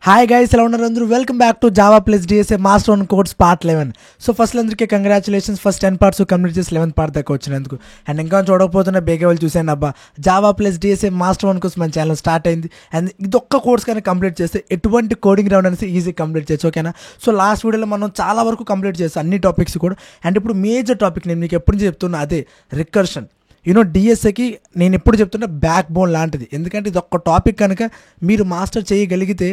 Hi guys, ఎలా ఉన్నారు అందరూ? Welcome back to Java plus DSA master on codes part 11. So first అందరికీ congratulations, first 10 parts complete చేసి 11th part దాకా వచ్చినందుకు. అండ్ ఇంకా చూడకపోతున్న బేగా వాళ్ళు చూసాను అబ్బా, Java plus DSA master on course మన ఛానల్ స్టార్ట్ అయింది. అండ్ ఇది ఒక్క కోర్స్ కానీ కంప్లీట్ చేస్తే ఎటువంటి కోడింగ్ రౌండ్ అనేసి ఈజీ కంప్లీట్ చేయొచ్చు, ఓకేనా? సో లాస్ట్ వీడియోలో మనం చాలా వరకు కంప్లీట్ చేస్తాం అన్ని టాపిక్స్ కూడా. అండ్ ఇప్పుడు మేజర్ టాపిక్ నేను మీకు ఎప్పుడు నుంచి చెప్తున్నా, అదే రికర్షన్. డిఎస్ఏకి నేను ఎప్పుడు చెప్తున్నా బ్యాక్ బోన్ లాంటిది. ఎందుకంటే ఇది ఒక్క టాపిక్ కనుక మీరు మాస్టర్ చేయగలిగితే,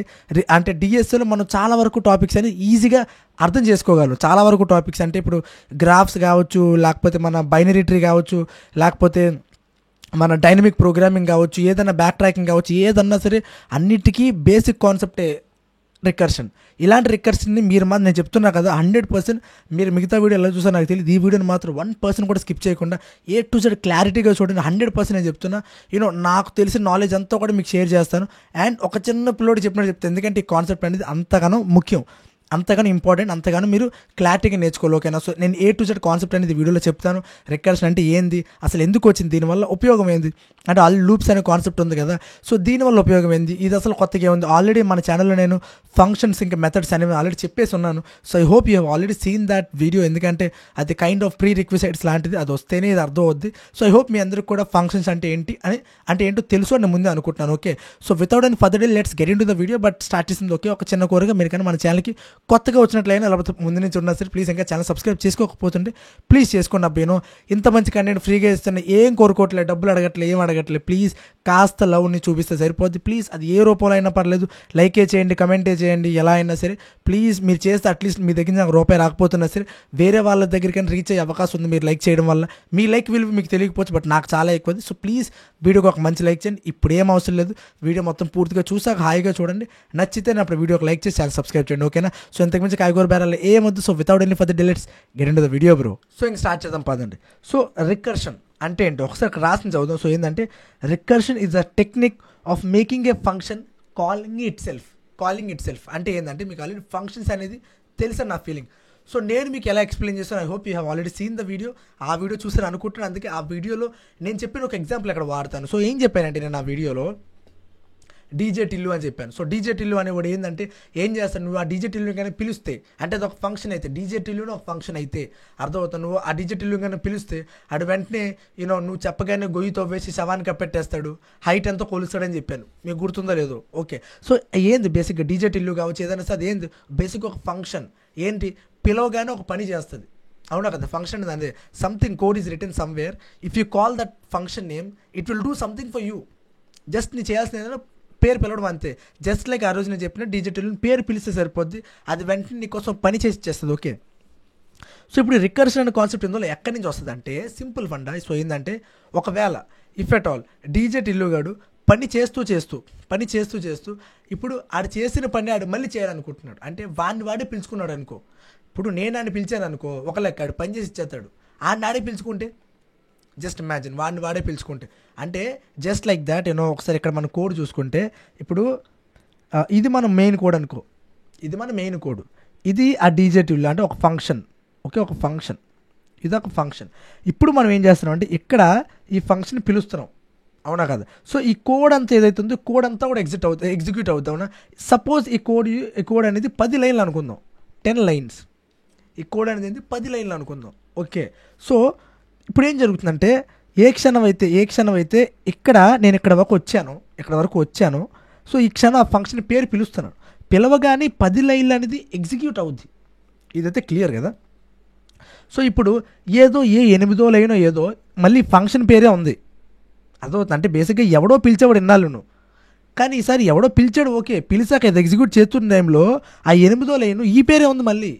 అంటే డిఎస్ఏలో మనం చాలా వరకు టాపిక్స్ అనేది ఈజీగా అర్థం చేసుకోగలం. చాలా వరకు టాపిక్స్ అంటే ఇప్పుడు గ్రాఫ్స్ కావచ్చు, లేకపోతే మన బైనరీ ట్రీ కావచ్చు, లేకపోతే మన డైనమిక్ ప్రోగ్రామింగ్ కావచ్చు, ఏదైనా బ్యాక్ ట్రాకింగ్ కావచ్చు, ఏదన్నా సరే అన్నిటికీ బేసిక్ కాన్సెప్టే రికర్షన్. ఇలాంటి రికర్షన్ని మీరు మాత్రం నేను చెప్తున్నా కదా, 100% మీరు మిగతా వీడియో ఎలా చూసారో నాకు తెలియదు, ఈ వీడియోని మాత్రం 1% కూడా స్కిప్ చేయకుండా A to Z క్లారిటీగా చూడండి. 100% నేను చెప్తున్నా. నాకు తెలిసిన నాలెడ్జ్ అంతా కూడా మీకు షేర్ చేస్తాను. అండ్ ఒక చిన్న పిల్లోడు చెప్పినట్టు చెప్తాను, ఎందుకంటే ఈ కాన్సెప్ట్ అనేది అంతగానో ముఖ్యం, అంతగానో ఇంపార్టెంట్, అంతగానో మీరు క్లారిటీగా నేర్చుకోవాలి, ఓకేనా? సో నేను A to Z కాన్సెప్ట్ అనేది వీడియోలో చెప్తాను. రికర్షన్ అంటే ఏంది, అసలు ఎందుకు వచ్చింది, దీనివల్ల ఉపయోగం ఏంది, అంటే ఆల్ లూప్స్ అనే కాన్సెప్ట్ ఉంది కదా, సో దీనివల్ల ఉపయోగం ఏంది, ఇది అసలు కొత్తగా ఉంది. ఆల్రెడీ మన ఛానల్లో నేను ఫంక్షన్స్ ఇంకా మెథడ్స్ అనేవి ఆల్రెడీ చెప్పేసి ఉన్నాను. So I hope you have already scene that video, ఎందుకంటే అది కైండ్ ఆఫ్ ప్రీ రిక్విజైట్స్ లాంటిది, అది వస్తేనే ఇది అర్థం అవుద్ది. సో ఐ హోప్ మీ అందరికి కూడా ఫంక్షన్స్ అంటే ఏంటి అంటే ఏంటో తెలుసు అని ముందే అనుకుంటున్నాను, okay? So without any further day let's get in to the video. But start చేసింది ఓకే, ఒక చిన్న కోరిక, మీరు కానీ మన ఛానల్కి కొత్తగా వచ్చినట్లయినా లేకపోతే ముందు నుంచి ఉన్నా సరే ప్లీజ్ ఇంకా ఛానల్ సబ్స్క్రైబ్ చేసుకోకపోతుంటే ప్లీజ్ చేసుకోండి అబ్బా. ఇంత మంచి కంటెంట్ ఫ్రీగా ఇస్తున్నా, ఏం కోరుకోవట్లేదు, డబ్బులు అడగట్లేదు, ఏం అడగట్లేదు. ప్లీజ్ కాస్త లవ్ని చూపిస్తే సరిపోద్ది. ప్లీజ్ అది ఏ రూపంలో అయినా పర్లేదు, లైకే చేయండి, కమెంటే చేయండి, ఎలా అయినా సరే ప్లీజ్. మీరు చేస్తే అట్లీస్ట్ మీ దగ్గర నాకు రూపాయి రాకపోతున్నా సరే వేరే వాళ్ళ దగ్గరికి రీచ్ అయ్యే అవకాశం ఉంది మీరు లైక్ చేయడం వల్ల. మీ లైక్ విలువ మీకు తెలియకపోవచ్చు, బట్ నాకు చాలా ఎక్కువ. సో ప్లీజ్ వీడియోకి ఒక మంచి లైక్ చేయండి. ఇప్పుడు ఏం అవసరం లేదు, వీడియో మొత్తం పూర్తిగా చూసాక హాయిగా చూడండి. నచ్చితే నా అప్పుడు వీడియోకి లైక్ చేసి ఛానల్ సబ్స్క్రైబ్ చేయండి, ఓకేనా? సో ఇంతకుమించి కాయగూర బేరాలు ఏమొద్దు. So without any further day let's get into the video bro. So ఇంక స్టార్ట్ చేద్దాం పదండి. సో రికర్షన్ అంటే ఏంటో ఒకసారి రాసిన చదువుదాం. సో ఏంటంటే recursion is a technique of making a function calling it self అంటే ఏంటంటే మీకు ఆల్రెడీ ఫంక్షన్స్ అనేది తెలుసని నా ఫీలింగ్. సో నేను మీకు ఎలా ఎక్స్ప్లెయిన్ చేస్తాను, I hope you have already seen the video. ఆ వీడియో చూసాను అనుకుంటున్నాను, అందుకే ఆ వీడియోలో నేను చెప్పిన ఒక ఎగ్జాంపుల్ ఇక్కడ వాడతాను. సో ఏం చెప్పానంటే నేను ఆ వీడియోలో డీజే టిల్లు అని చెప్పాను. సో డీజే టిల్లు అనేవాడు ఏంటంటే ఏం చేస్తాను, నువ్వు ఆ డీజే టిల్లు కానీ పిలిస్తే, అంటే అది ఒక ఫంక్షన్ అయితే, డీజే టిల్లుని ఒక ఫంక్షన్ అయితే అర్థమవుతాను. నువ్వు ఆ డీజే టిల్లు కానీ పిలిస్తే అటు వెంటనే నువ్వు చెప్పగానే గొయ్యి తవ్వేసి శవాన్ని కప్పెట్టేస్తాడు, హైట్ ఎంతో కొలుస్తాడని చెప్పాను. మీకు గుర్తుందో లేదో, ఓకే? సో ఏంది బేసిక్గా డీజే టిల్లు కావచ్చు, ఏదైనా సరే అది ఏంది బేసిక్గా ఒక ఫంక్షన్. ఏంటి, పిలవగానే ఒక పని చేస్తుంది, అవునా కదా? ఫంక్షన్ అదే something code is return somewhere, if you call that function name it will do something for you. Just నీ చేయాల్సిన ఏదైనా పేరు పిలవడం అంతే. జస్ట్ లైక్ ఆ రోజు నేను చెప్పిన డిజిటల్ పేరు పిలిస్తే సరిపోద్ది, అది వెంటనే నీకోసం పని చేసి ఇచ్చేస్తుంది, ఓకే? సో ఇప్పుడు రికర్షన్ అనే కాన్సెప్ట్ ఇందులో ఎక్కడి నుంచి వస్తుంది అంటే సింపుల్ ఫండా. సో ఏంటంటే ఒకవేళ ఇఫ్ ఎట్ ఆల్ డీజే టిల్లుగాడు పని చేస్తూ ఇప్పుడు ఆడు చేసిన పని ఆడు మళ్ళీ చేయాలనుకుంటున్నాడు, అంటే వాడే పిలుచుకున్నాడు అనుకో. ఇప్పుడు నేను ఆయన పిలిచాను అనుకో, ఒక లెక్క ఆడు పని చేసి ఇచ్చేస్తాడు. ఆడే పిలుచుకుంటే జస్ట్ ఇమాజిన్, వాడే పిలుచుకుంటే, అంటే జస్ట్ లైక్ దాట్. ఒకసారి ఇక్కడ మన కోడ్ చూసుకుంటే, ఇప్పుడు ఇది మన మెయిన్ కోడ్ అనుకో, ఇది మన మెయిన్ కోడ్, ఇది ఆ డీజే టిల్లు అంటే ఒక ఫంక్షన్, ఓకే? ఒక ఫంక్షన్, ఇది ఒక ఫంక్షన్. ఇప్పుడు మనం ఏం చేస్తున్నాం అంటే ఇక్కడ ఈ ఫంక్షన్ పిలుస్తున్నాం, అవునా కదా? సో ఈ కోడ్ అంతా ఏదైతే ఉందో కోడ్ అంతా కూడా ఎగ్జిక్యూట్ అవుతుంది, అవునా? సపోజ్ ఈ కోడ్ అనేది 10 లైన్లు అనుకుందాం, 10 లైన్స్. ఈ కోడ్ అనేది 10 లైన్లు అనుకుందాం, ఓకే? సో ఇప్పుడు ఏం జరుగుతుందంటే ఏ క్షణం అయితే ఇక్కడ నేను ఇక్కడ వరకు వచ్చాను. సో ఈ క్షణం ఆ ఫంక్షన్ పేరు పిలుస్తున్నాను, పిలవగానే 10 లైన్లు అనేది ఎగ్జిక్యూట్ అవుద్ది. ఇదైతే క్లియర్ కదా? సో ఇప్పుడు ఏదో 8వ లైనో ఏదో మళ్ళీ ఫంక్షన్ పేరే ఉంది, అదవుతుంది. అంటే బేసిక్గా ఎవడో పిలిచేవాడు ఇన్నాళ్ళు నువ్వు, కానీ ఈసారి ఎవడో పిలిచాడు, ఓకే? పిలిచాక అది ఎగ్జిక్యూట్ చేస్తున్న టైంలో ఆ 8వ లైను ఈ పేరే ఉంది మళ్ళీ.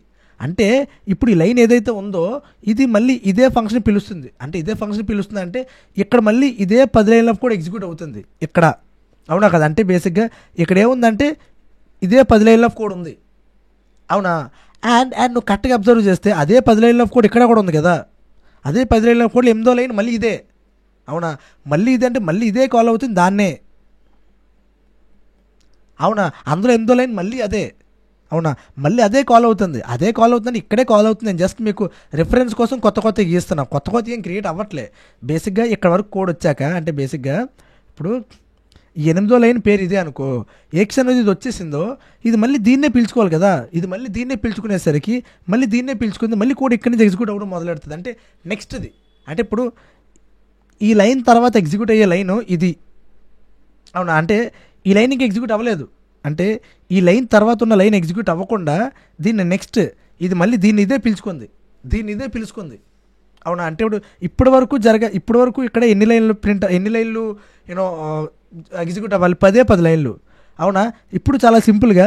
అంటే ఇప్పుడు ఈ లైన్ ఏదైతే ఉందో ఇది మళ్ళీ ఇదే ఫంక్షన్ పిలుస్తుంది, అంటే ఇక్కడ మళ్ళీ ఇదే 10 లైన్ల కూడా ఎగ్జిక్యూట్ అవుతుంది ఇక్కడ, అవునా కదా? అంటే బేసిక్గా ఇక్కడ ఏముందంటే ఇదే 10 లైన్ల కోడ్ ఉంది, అవునా? అండ్ నువ్వు కరెక్ట్గా అబ్జర్వ్ చేస్తే అదే 10 లైన్ల కోడ్ ఇక్కడ కూడా ఉంది కదా, అదే 10 లైన్ల కోడ్ 8వ లైన్ మళ్ళీ ఇదే, అవునా? మళ్ళీ ఇదే అంటే మళ్ళీ ఇదే కాల్ అవుతుంది దాన్నే, అవునా? అందులో 8వ లైన్ మళ్ళీ అదే, అవునా? మళ్ళీ అదే కాల్ అవుతుంది ఇక్కడే కాల్ అవుతుంది. నేను జస్ట్ మీకు రిఫరెన్స్ కోసం కొత్త గీస్తున్నాను, కొత్త ఏం క్రియేట్ అవ్వట్లే. బేసిక్గా ఇక్కడ వరకు కోడ్ వచ్చాక, అంటే బేసిక్గా ఇప్పుడు ఈ 8వ లైన్ పేరు ఇదే అనుకో, ఏ క్షణం ఇది వచ్చేసిందో ఇది మళ్ళీ దీన్నే పిలుచుకోవాలి కదా, ఇది మళ్ళీ దీన్నే పిలుచుకునేసరికి మళ్ళీ దీన్నే పిలుచుకుంది, మళ్ళీ కోడ్ ఇక్కడి నుంచి ఎగ్జిక్యూట్ అవ్వడం మొదలెడుతుంది. అంటే నెక్స్ట్ది అంటే ఇప్పుడు ఈ లైన్ తర్వాత ఎగ్జిక్యూట్ అయ్యే లైను ఇది, అవునా? అంటే ఈ లైన్ ఇంకా ఎగ్జిక్యూట్ అవ్వలేదు, అంటే ఈ లైన్ తర్వాత ఉన్న లైన్ ఎగ్జిక్యూట్ అవ్వకుండా దీన్ని నెక్స్ట్ ఇది మళ్ళీ దీన్ని ఇదే పిలుచుకుంది, అవునా? అంటే ఇప్పటి వరకు ఇక్కడ ఎన్ని లైన్లు యూనో ఎగ్జిక్యూట్ అవ్వాలి, 10 లైన్లు, అవునా? ఇప్పుడు చాలా సింపుల్గా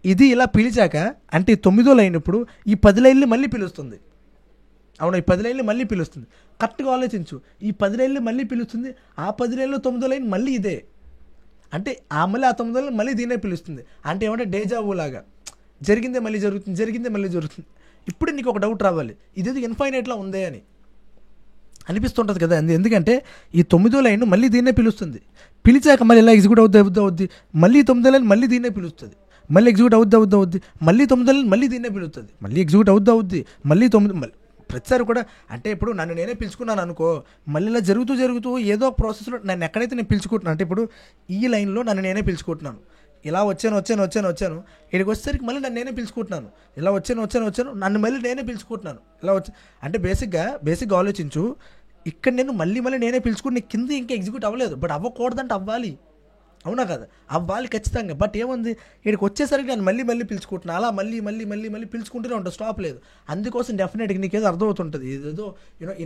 ఇది ఇలా పిలిచాక అంటే ఈ 9వ లైన్ ఇప్పుడు ఈ 10 లైన్లు మళ్ళీ పిలుస్తుంది, అవునా? ఈ 10 లైన్లు మళ్ళీ పిలుస్తుంది. కరెక్ట్గా ఆలోచించు, ఈ 10 లైన్లు మళ్ళీ పిలుస్తుంది, ఆ 10 లైన్లు 9వ లైన్ మళ్ళీ ఇదే, అంటే ఆ 9వ లైన్ మళ్ళీ దీన్నే పిలుస్తుంది. అంటే ఏమంటే డేజావు లాగా జరిగిందే మళ్ళీ జరుగుతుంది. ఇప్పుడు నీకు ఒక డౌట్ రావాలి, ఇదేదో ఇన్ఫైనైట్లా ఉందే అని అనిపిస్తుంటుంది కదా. ఎందుకంటే ఈ 9వ లైన్ మళ్ళీ దీన్నే పిలుస్తుంది, పిలిచాక మళ్ళీ ఇలా ఎగ్జిక్యూట్ అవుద్ది, మళ్ళీ 9వ లైన్ మళ్ళీ దీన్నే పిలుస్తుంది, మళ్ళీ ఎగ్జిక్యూట్ అవుద్ది, మళ్ళీ 9వ లైన్ మళ్ళీ దీన్నే పిలుస్తుంది, మళ్ళీ ఎగ్జిక్యూట్ అవుద్ది, మళ్ళీ 9 మళ్ళీ ప్రతిసారి కూడా. అంటే ఇప్పుడు నన్ను నేనే పిలుచుకున్నాను అనుకో, మళ్ళీ ఇలా జరుగుతూ ఏదో ఒక ప్రాసెస్లో నన్ను ఎక్కడైతే నేను పిలుచుకుంటున్నాను, అంటే ఇప్పుడు ఈ లైన్లో నన్ను నేనే పిలుచుకుంటున్నాను, ఇలా వచ్చాను ఇక్కడికి వచ్చేసరికి మళ్ళీ నన్ను నేనే పిలుచుకుంటున్నాను, ఇలా వచ్చాను నన్ను మళ్ళీ నేనే పిలుచుకుంటున్నాను, ఇలా అంటే బేసిక్గా ఆలోచించు, ఇక్కడ నేను మళ్ళీ నేనే పిలుచుకుని కింద ఇంకా ఎగ్జిక్యూట్ అవ్వలేదు, బట్ అవ్వకూడదంటే అవ్వాలి, అవునా కదా? అవ్వాలి ఖచ్చితంగా. బట్ ఏముంది, ఇక్కడికి వచ్చేసరికి నేను మళ్ళీ పిలుచుకుంటున్నాను, అలా మళ్ళీ పిలుచుకుంటూనే ఉంటాను, స్టాప్ లేదు. అందుకోసం డెఫినెట్గా నీకేదో అర్థమవుతుంటుంది, ఏదో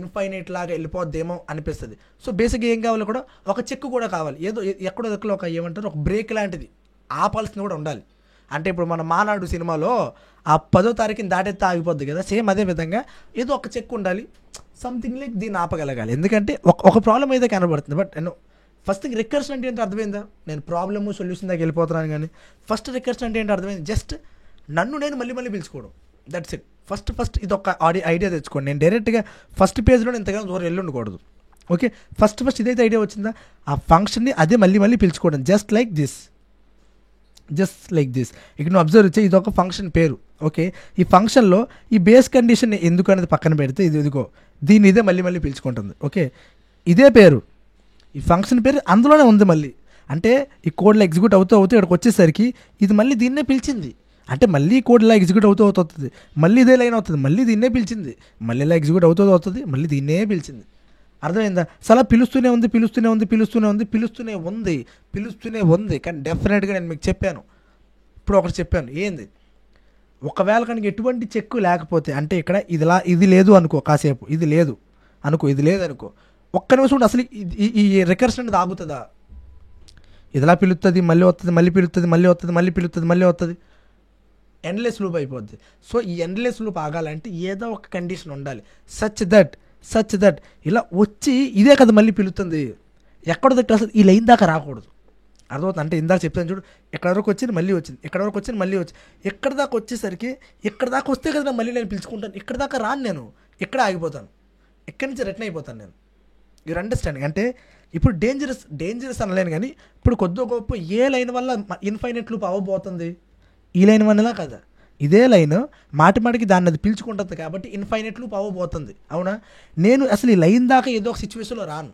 ఇన్ఫైనైట్ లాగా వెళ్ళిపోద్దేమో అనిపిస్తుంది. సో బేసిక్గా ఏం కావాలి కూడా, ఒక చెక్ కూడా కావాలి, ఏదో ఎక్కడో ఒక ఏమంటారు ఒక బ్రేక్ లాంటిది ఆపాల్సింది కూడా ఉండాలి. అంటే ఇప్పుడు మన మానాడు సినిమాలో ఆ 10వ తారీఖుని దాటెత్తే ఆగిపోద్ది కదా, సేమ్ అదే విధంగా ఏదో ఒక చెక్ ఉండాలి, సంథింగ్ లైక్ దీన్ని ఆపగలగాలి. ఎందుకంటే ఒక ప్రాబ్లం అయితే కనబడుతుంది, బట్ నేను ఫస్ట్ థింగ్ రికర్షన్ అంటే ఏంటో అర్థమైందా? నేను ప్రాబ్లము సొల్యూషన్ దాకా వెళ్ళిపోతున్నాను, కానీ ఫస్ట్ రికర్షన్ అంటే ఏంటో అర్థమైంది, జస్ట్ నన్ను నేను మళ్ళీ పిలుచుకోవడం, దట్స్ ఇట్. ఫస్ట్ ఇది ఒక ఐడియా తెచ్చుకోండి. నేను డైరెక్ట్గా ఫస్ట్ పేజ్లో ఇంతగా దూరం వెళ్ళి ఉండకూడదు, ఓకే? ఫస్ట్ ఇదైతే ఐడియా వచ్చిందా, ఆ ఫంక్షన్ని అదే మళ్ళీ పిలుచుకోవడం, జస్ట్ లైక్ దిస్. ఇక్కడ నువ్వు అబ్జర్వ్ వచ్చే ఇది ఒక ఫంక్షన్ పేరు, ఓకే? ఈ ఫంక్షన్లో ఈ బేస్ కండిషన్ ఎందుకు అనేది పక్కన పెడితే ఇదిగో దీన్ని ఇదే మళ్ళీ పిలుచుకుంటుంది, ఓకే? ఇదే పేరు, ఈ ఫంక్షన్ పేరు అందులోనే ఉంది మళ్ళీ. అంటే ఈ కోడ్లో ఎగ్జిక్యూట్ అవుతూ ఇక్కడికి వచ్చేసరికి ఇది మళ్ళీ దీన్నే పిలిచింది, అంటే మళ్ళీ కోడ్లో ఎగ్జిక్యూట్ అవుతుంది, మళ్ళీ ఇదే లైన్ అవుతుంది, మళ్ళీ దీన్నే పిలిచింది, మళ్ళీ ఇలా ఎగ్జిక్యూట్ అవుతుంది, మళ్ళీ దీన్నే పిలిచింది. అర్థమైందా? అలా పిలుస్తూనే ఉంది. కానీ డెఫినెట్గా నేను మీకు చెప్పాను, ఇప్పుడు ఒకటి చెప్పాను, ఏంది, ఒకవేళ కనుక ఎటువంటి చెక్కు లేకపోతే, అంటే ఇక్కడ ఇది లేదు అనుకో, కాసేపు ఇది లేదు అనుకో, ఒక్క నిమిషం ఉంటే అసలు ఈ రికర్షన్ అనేది ఆగుతుందా? ఇదిలా పిలుస్తుంది, మళ్ళీ పిలుస్తుంది, ఎండ్లెస్ లూప్ అయిపోద్ది. సో ఈ ఎండ్లెస్ లూప్ ఆగాలంటే ఏదో ఒక కండిషన్ ఉండాలి, సచ్ దట్ ఇలా వచ్చి ఇదే కదా మళ్ళీ పిలుస్తుంది, ఎక్కడ దగ్గర అసలు ఈ లైన్ దాకా రాకూడదు. అర్థమవుతుంది? అంటే ఇందాక చెప్తాను చూడు, ఎక్కడ వరకు వచ్చింది మళ్ళీ వచ్చింది, ఎక్కడ దాకా వచ్చేసరికి ఇక్కడ దాకా వస్తే కదా మళ్ళీ నేను పిలుచుకుంటాను, ఇక్కడ దాకా రాను, నేను ఇక్కడ ఆగిపోతాను, ఎక్కడి నుంచి రిటర్న్ అయిపోతాను నేను. Your understanding? అంటే ఇప్పుడు డేంజరస్ అనలేను, కానీ ఇప్పుడు కొద్ది గొప్ప ఏ లైన్ వల్ల ఇన్ఫైనైట్ లూప్ అవ్వబోతుంది, ఈ లైన్ వల్ల కదా, ఇదే లైన్ మాటికి దాన్ని అది పిలుచుకుంటుంది కాబట్టి ఇన్ఫైనైట్ లూప్ అవ్వబోతుంది, అవునా? నేను అసలు ఈ లైన్ దాకా ఏదో ఒక సిచ్యువేషన్లో రాను,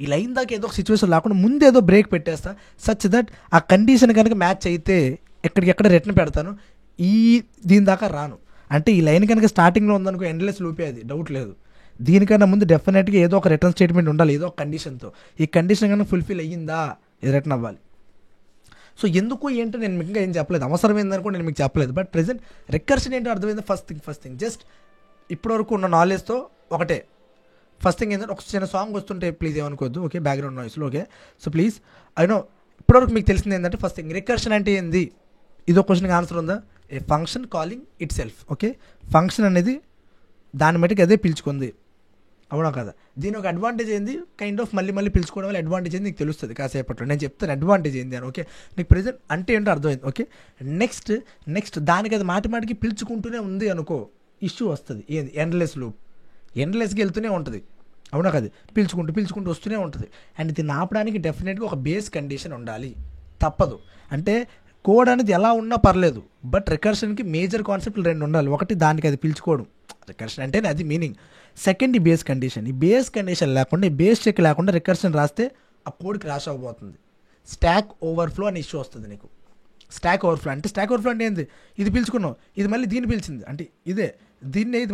ఈ లైన్ దాకా ఏదో ఒక సిచ్యువేషన్ రాకుండా ముందు ఏదో బ్రేక్ పెట్టేస్తా, సచ్ దట్ ఆ కండిషన్ కనుక మ్యాచ్ అయితే ఎక్కడికెక్కడ రిటర్న్ పెడతాను, దీని దాకా రాను. అంటే ఈ లైన్ కనుక స్టార్టింగ్లో ఉందనుకో ఎండ్లెస్ లూపే, అది డౌట్ లేదు. దీనికన్నా ముందు డెఫినెట్గా ఏదో ఒక రిటర్న్ స్టేట్మెంట్ ఉండాలి, ఏదో ఒక కండిషన్తో. ఈ కండిషన్ కనుక ఫుల్ఫిల్ అయ్యిందా ఇది రిటర్న్ అవ్వాలి. సో ఎందుకు ఏంటో నేను మీకు ఇంకా ఏం చెప్పలేదు, అవసరమైందని కూడా నేను మీకు చెప్పలేదు. బట్ ప్రెజెంట్ రికర్షన్ ఏంటో అర్థమైంది. ఫస్ట్ థింగ్ జస్ట్ ఇప్పటివరకు ఉన్న నాలెడ్జ్తో ఒకటే. ఫస్ట్ థింగ్ ఏంటంటే ఒక చిన్న సాంగ్ వస్తుంటే ప్లీజ్ ఏమనుకోవద్దు, ఓకే? బ్యాక్గ్రౌండ్ నాయిస్లో, ఓకే? సో ప్లీజ్ ఇప్పటివరకు మీకు తెలిసింది ఏంటంటే ఫస్ట్ థింగ్ రికర్షన్ అంటే ఏంది, ఇదో క్వశ్చన్కి ఆన్సర్ ఉందా? A function calling itself, okay? Function అనేది దాని మటుకు అదే పిలుచుకుంది, అవునా కదా? దీని ఒక అడ్వాంటేజ్ ఏంది, కైండ్ ఆఫ్ మళ్ళీ పిలుచుకోవడం వల్ల అడ్వాంటేజ్ ఏంది నీకు తెలుస్తుంది కాసేపట్లో. నేను చెప్తాను అడ్వాంటేజ్ ఏంది అని, ఓకే? నీకు ప్రెజెంట్ అంటే ఏంటో అర్థమైంది, ఓకే? నెక్స్ట్ దానికి అది మాటికి పిలుచుకుంటూనే ఉంది అనుకో, ఇష్యూ వస్తుంది. ఏంది? ఎండ్లెస్ లూప్, ఎండ్లెస్గా వెళ్తూనే ఉంటుంది, అవునా కదా? పిలుచుకుంటూ వస్తూనే ఉంటుంది. అండ్ దీన్ని ఆపడానికి డెఫినెట్గా ఒక బేస్ కండిషన్ ఉండాలి, తప్పదు. అంటే కోడ్ అనేది ఎలా ఉన్నా పర్లేదు, బట్ రికర్షన్కి మేజర్ కాన్సెప్ట్లు 2 ఉండాలి. ఒకటి దానికి అది పిలుచుకోవడం, రికర్షన్ అంటేనే అది మీనింగ్. సెకండ్ ఈ బేస్ కండిషన్ లేకుండా, ఈ బేస్ చెక్ లేకుండా రికర్షన్ రాస్తే ఆ కోడ్ క్రాష్ అవ్వబోతుంది. స్టాక్ ఓవర్ఫ్లో అనే ఇష్యూ వస్తుంది నీకు. స్టాక్ ఓవర్ఫ్లో అంటే ఏంది, ఇది పిలుచుకున్నావు, ఇది మళ్ళీ దీన్ని పిలిచింది, అంటే ఇది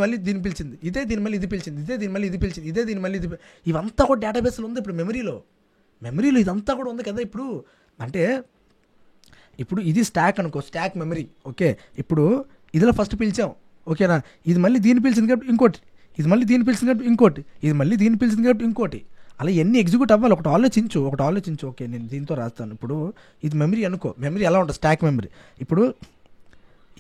మళ్ళీ దీన్ని పిలిచింది, దీని మళ్ళీ ఇది పిలిచింది, దీని మళ్ళీ ఇది పిలిచింది, దీని మళ్ళీ ఇది, ఇవంతా కూడా డేటాబేస్లో ఉంది. ఇప్పుడు మెమరీలో ఇదంతా కూడా ఉంది కదా. ఇప్పుడు ఇది స్టాక్ అనుకో, స్టాక్ మెమరీ. ఓకే, ఇప్పుడు ఇదిలో ఫస్ట్ పిలిచాం, ఓకేనా, ఇది మళ్ళీ దీన్ని పిలిచింది కాబట్టి ఇంకోటి, ఇది మళ్ళీ దీన్ని పిలిచింది కాబట్టి ఇంకోటి, ఇది మళ్ళీ దీన్ని పిలిచింది కాబట్టి ఇంకోటి, అలా ఎన్ని ఎగ్జిక్యూట్ అవ్వాలి. ఒకటి ఆలోచించు. ఓకే, నేను దీంతో రాస్తాను. ఇప్పుడు ఇది మెమరీ అనుకో. మెమరీ ఎలా ఉంటుంది, స్టాక్ మెమరీ. ఇప్పుడు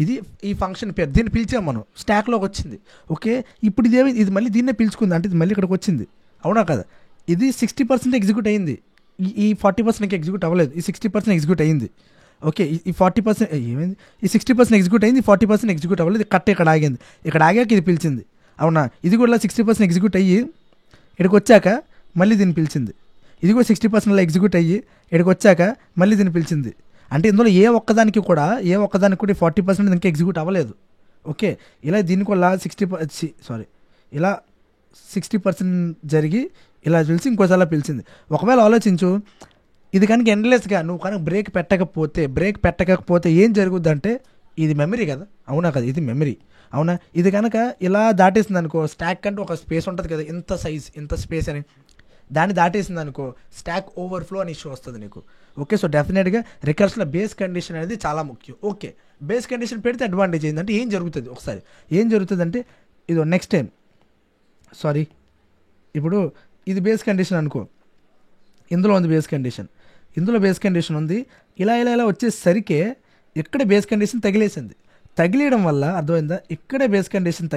ఇది ఈ ఫంక్షన్ పేరు, దీన్ని పిలిచాం మనం, స్టాక్లోకి వచ్చింది. ఓకే, ఇప్పుడు ఇది మళ్ళీ దీన్నే పిలుచుకుంది, అంటే ఇది మళ్ళీ ఇక్కడికి వచ్చింది, అవునా కదా. ఇది 60% ఎగ్జిక్యూట్ అయ్యింది, ఈ 40% ఎగ్జిక్యూట్ అవ్వలేదు, ఈ 60% ఎగ్జిక్యూట్ అయ్యింది. ఓకే, ఈ 40% ఏమైంది, ఈ 60% ఎగ్జిక్యూట్ అయింది, 40% ఎగ్జిక్యూట్ అవ్వలేదు, ఇక్కడ ఆగింది. ఇక్కడ ఆగాక ఇది పిలిచింది, అవునా. ఇది కూడా 60% ఎగ్జిక్యూట్ అయ్యి ఇక్కడికి వచ్చాక మళ్ళీ దీన్ని పిలిచింది. ఇది కూడా 60% ఎగ్జిక్యూట్ అయ్యి ఇక్కడికి వచ్చాక మళ్ళీ దీన్ని పిలిచింది. అంటే ఇందులో ఏ ఒక్కదానికి కూడా 40% ఇంకా ఎగ్జిక్యూట్ అవ్వలేదు. ఓకే, ఇలా దీనికి వల్ల 60% జరిగి ఇలా పిలిచి ఇంకోసారి పిలిచింది. ఒకవేళ ఆలోచించు, ఇది కనుక ఎండ్లెస్గా నువ్వు కనుక బ్రేక్ పెట్టకపోతే ఏం జరుగుద్దంటే, ఇది మెమరీ కదా, అవునా కదా, ఇది మెమరీ, అవునా. ఇది కనుక ఇలా దాటేసింది అనుకో, స్టాక్ కంటే ఒక స్పేస్ ఉంటుంది కదా, ఇంత సైజ్ ఇంత స్పేస్ అని, దాన్ని దాటేసింది అనుకో, స్టాక్ ఓవర్ఫ్లో అని ఇష్యూ వస్తుంది నీకు. ఓకే, సో డెఫినెట్గా రికర్షన్లో బేస్ కండిషన్ అనేది చాలా ముఖ్యం. ఓకే, బేస్ కండిషన్ పెడితే అడ్వాంటేజ్ ఏంటంటే ఏం జరుగుతుందంటే ఇది నెక్స్ట్ టైం ఇప్పుడు ఇది బేస్ కండిషన్ అనుకో, ఇందులో ఉంది బేస్ కండిషన్, ఉంది. ఇలా వచ్చేసరికి ఇక్కడే బేస్ కండిషన్ తగిలేయడం వల్ల అర్థమైందా, ఇక్కడే బేస్ కండిషన్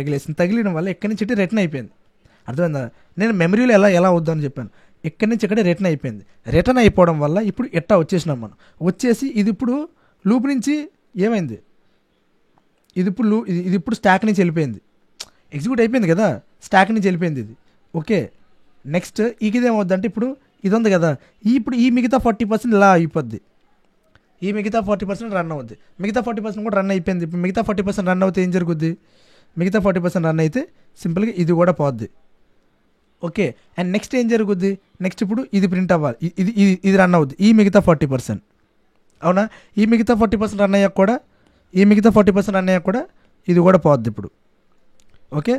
తగిలేయడం వల్ల ఇక్కడి నుంచి రిటర్న్ అయిపోయింది. అర్థమైందా, నేను మెమరీలో ఎలా అవుద్దామని చెప్పాను, ఇక్కడి నుంచి ఇక్కడే రిటర్న్ అయిపోవడం వల్ల ఇప్పుడు ఎట్టా వచ్చేసినాం మనం. వచ్చేసి ఇది ఇప్పుడు లూప్ నుంచి ఏమైంది, ఇది ఇప్పుడు స్టాక్ నుంచి వెళ్ళిపోయింది, ఎగ్జిక్యూట్ అయిపోయింది కదా, స్టాక్ నుంచి వెళ్ళిపోయింది ఇది. ఓకే, నెక్స్ట్ ఇదేమవుద్దంటే ఇప్పుడు ఇది ఉంది కదా, ఇప్పుడు ఈ మిగతా 40% ఇలా అయిపోద్ది, ఈ మిగతా 40% రన్ అవుద్ది, మిగతా 40% కూడా రన్ అయిపోయింది. ఇప్పుడు మిగతా 40% రన్ అవుతే ఏం జరుగుద్ది, మిగతా 40% రన్ అయితే సింపుల్గా ఇది కూడా పోద్ది. ఓకే, అండ్ నెక్స్ట్ ఏం జరుగుద్ది, నెక్స్ట్ ఇప్పుడు ఇది ప్రింట్ అవ్వాలి, ఇది రన్ అవుద్ది, ఈ మిగతా 40%, అవునా. ఈ మిగతా 40% రన్ అయ్యాక కూడా ఇది కూడా పోద్ది ఇప్పుడు. ఓకే,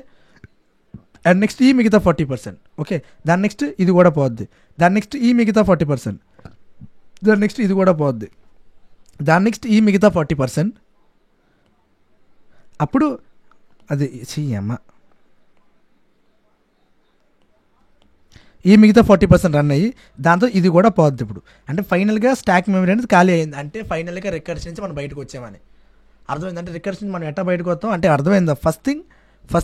అండ్ నెక్స్ట్ ఈ మిగతా 40%, ఓకే, దాని నెక్స్ట్ ఇది కూడా పోద్ది, దాని నెక్స్ట్ ఈ మిగతా 40%, దాని నెక్స్ట్ ఇది కూడా పోద్ది, దాని నెక్స్ట్ ఈ మిగతా 40%. అప్పుడు అది చెయ్యమ్మ, ఈ మిగతా 40% రన్ అయ్యి దాంతో ఇది కూడా పోద్ది ఇప్పుడు. అంటే ఫైనల్గా స్టాక్ మెమరీ అనేది ఖాళీ అయింది, అంటే ఫైనల్గా రికర్షన్ నుంచి మనం బయటకు వచ్చామని అర్థమైంది. అంటే రికర్షన్ నుంచి మనం ఎట్టా బయటకు వస్తాం అంటే అర్థమైందా. ఫస్ట్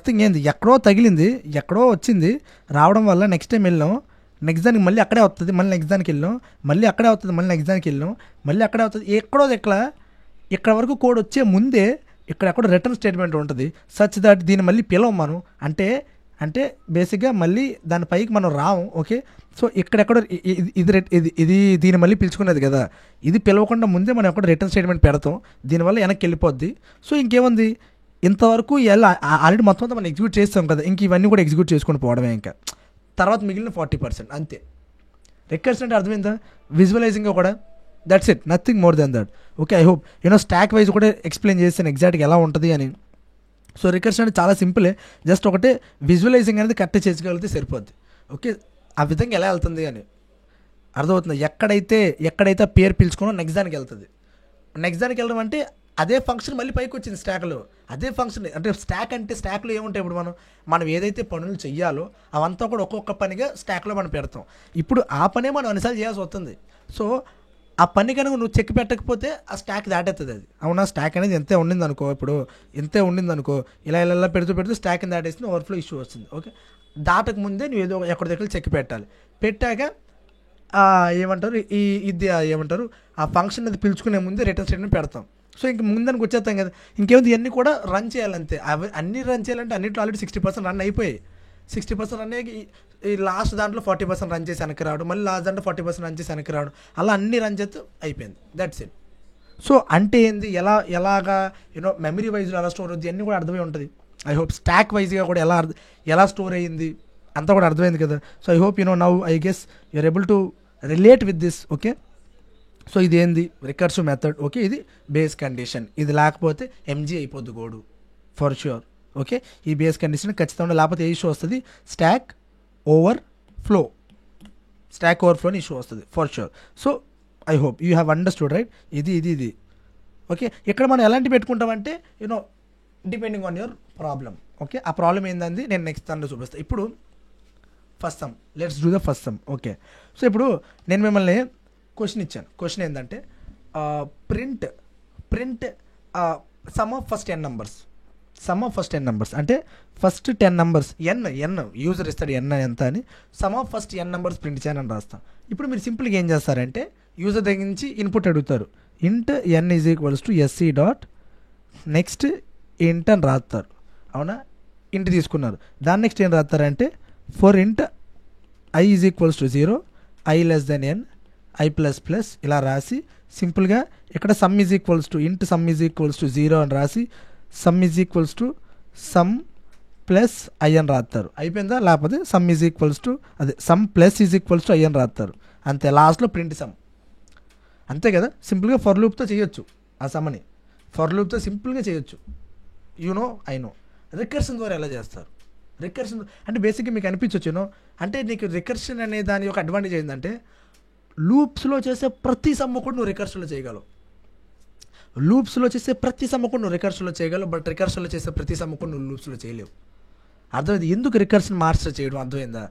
థింగ్ ఏంది, ఎక్కడో తగిలింది, ఎక్కడో వచ్చింది, రావడం వల్ల నెక్స్ట్ టైం వెళ్ళాం, నెక్స్ట్ దానికి మళ్ళీ అక్కడే వస్తుంది, మళ్ళీ నెక్స్ట్ దానికి వెళ్ళాం, మళ్ళీ అక్కడే వస్తుంది, మళ్ళీ నెక్స్ట్ దానికి వెళ్ళాం, మళ్ళీ అక్కడే వస్తుంది, ఇక్కడ వరకు కోడ్ వచ్చే ముందే ఎక్కడో రిటర్న్ స్టేట్మెంట్ ఉంటుంది, సచ్ దట్ దీన్ని మళ్ళీ పిలవం మనం, అంటే బేసిక్గా మళ్ళీ దాని పైకి మనం రాము. ఓకే, సో ఇక్కడెక్కడో ఇది దీన్ని మళ్ళీ పిలుచుకునేది కదా, ఇది పిలవకుండా ముందే మనం ఎక్కడ రిటర్న్ స్టేట్మెంట్ పెడతాం, దీనివల్ల వెనక్కి వెళ్ళిపోద్ది. సో ఇంకేముంది, ఇంతవరకు ఆల్రెడీ మొత్తం అంతా మనం ఎగ్జిక్యూట్ చేస్తాం కదా, ఇంక ఇవన్నీ కూడా ఎగ్జిక్యూట్ చేసుకొని పోవడమే, ఇంకా తర్వాత మిగిలిన 40% అంతే. రికర్షన్ అంటే అర్థమైందా, విజువలైజింగ్ కూడా, that's it, nothing more than that. Okay, I hope stock wise కూడా ఎక్స్ప్లెయిన్ చేస్తాను ఎగ్జాక్ట్గా ఎలా ఉంటుంది అని. సో రికర్షన్ అంటే చాలా సింపులే, జస్ట్ ఒకటే విజువలైజింగ్ అనేది కరెక్ట్ చేసుకోగలిగితే సరిపోద్ది. ఓకే, ఆ విధంగా ఎలా వెళ్తుంది అని అర్థమవుతుంది. ఎక్కడైతే పేరు పిలుచుకున్నా నెక్స్ట్ దానికి వెళ్తుంది. నెక్స్ట్ దానికి వెళ్ళడం అంటే అదే ఫంక్షన్ మళ్ళీ పైకి వచ్చింది స్టాక్లో, అదే ఫంక్షన్. అంటే స్టాక్లో ఏముంటాయి, ఇప్పుడు మనం ఏదైతే పనులు చెయ్యాలో అవంతా కూడా ఒక్కొక్క పనిగా స్టాక్లో మనం పెడతాం. ఇప్పుడు ఆ పనే మనం అన్నిసార్లు చేయాల్సి వస్తుంది. సో ఆ పని కనుక నువ్వు చెక్ పెట్టకపోతే ఆ స్టాక్ దాటేస్తుంది అది, అవునా. స్టాక్ అనేది ఇంతే ఉండింది అనుకో, ఇలా పెడుతూ స్టాక్ని దాటేస్తుంది, ఓవర్ఫ్లో ఇష్యూ వస్తుంది. ఓకే, దాటక ముందే నువ్వు ఏదో ఎక్కడి దగ్గర చెక్ పెట్టాక ఏమంటారు ఆ ఫంక్షన్ అది పిలుచుకునే ముందే రిటర్న్ స్టేట్మెంట్ పెడతాం. సో ఇంక ముందానికి వచ్చేస్తాం కదా, ఇంకేముంది ఇవన్నీ కూడా రన్ చేయాలంతే. అన్నీ రన్ చేయాలంటే అన్నింటిలో ఆల్రెడీ 60% రన్ అయిపోయాయి. 60% రన్ అయ్యి ఈ లాస్ట్ దాంట్లో 40% రన్ చేసి వెనక్కి రావడం, మళ్ళీ లాస్ట్ దాంట్లో 40% రన్ చేసి వెనక్కి రావడం, అలా అన్ని రన్ చేస్తూ అయిపోయింది, దట్స్ ఇట్. సో అంటే ఏంది, ఎలాగా మెమరీ వైజ్లో ఎలా స్టోర్ అవుతుంది అన్నీ కూడా అర్థమై ఉంటుంది. ఐ హోప్ స్టాక్ వైజ్గా కూడా ఎలా స్టోర్ అయ్యింది అంతా కూడా అర్థమైంది కదా. So I hope now I guess you are able to relate with this. Okay, so ఇది ఏంది రికర్సివ్ మెథడ్. ఓకే, ఇది బేస్ కండిషన్. ఇది లేకపోతే ఎంజీ అయిపోద్ది కోడ్ ఫర్ ష్యూర్. ఓకే, ఈ బేస్ కండిషన్ ఖచ్చితంగా లేకపోతే ఏ ఇష్యూ వస్తుంది, స్టాక్ ఓవర్ ఫ్లో అని ఇష్యూ వస్తుంది for sure. So I hope you have understood right. ఇది ఓకే. ఇక్కడ మనం ఎలాంటి పెట్టుకుంటామంటే you know depending on your problem. Okay, ఆ ప్రాబ్లం ఏందంది నేను నెక్స్ట్ దాంట్లో చూపిస్తాను. ఇప్పుడు first some, let's do the first some. Okay, so ఇప్పుడు నేను మిమ్మల్ని క్వశ్చన్ ఇచ్చాను. క్వశ్చన్ ఏంటంటే print some of first 10 numbers అంటే ఫస్ట్ 10 నెంబర్స్ ఎన్ యూజర్ ఇస్తాడు ఎన్ ఎంత అని, some of first n numbers print చేయని రాస్తాం. ఇప్పుడు మీరు సింపుల్గా ఏం చేస్తారంటే యూజర్ దగ్గర నుంచి ఇన్పుట్ అడుగుతారు, int n is equals to SC dot next int అని రాస్తారు. అవునా, ఇంట్ తీసుకున్నారు. దాని నెక్స్ట్ ఏం రాస్తారంటే for int i is equals to 0, i less than n, i plus plus ఇలా రాసి సింపుల్గా ఇక్కడ sum is equals to int sum is equals to 0 అని రాసి sum is equals to sum plus i అని రాస్తారు. అయిపోయిందా? లేకపోతే sum is equals to sum plus is equals to I అని రాస్తారు. అంతే, లాస్ట్లో ప్రింట్ సమ్. అంతే కదా, సింపుల్గా ఫర్ లూప్తో చేయొచ్చు. ఆ సమ్ని ఫర్ లూప్తో సింపుల్గా చేయొచ్చు. I know. రికర్షన్ ద్వారా ఎలా చేస్తారు? రికర్షన్ అంటే బేసిక్గా మీకు అనిపించవచ్చు అంటే నీకు రికర్షన్ అనే దాని యొక్క అడ్వాంటేజ్ ఏంటంటే లూప్స్లో చేసే ప్రతి సమ్ము కూడా నువ్వు రికర్షన్లో చేయగలవు. బట్ రికర్షన్లో చేసే ప్రతి సమ్ము కూడా నువ్వు లూప్స్లో చేయలేవు. అర్థమైంది ఎందుకు రికర్షన్ మాస్టర్ చేయడం? అర్థమైందా?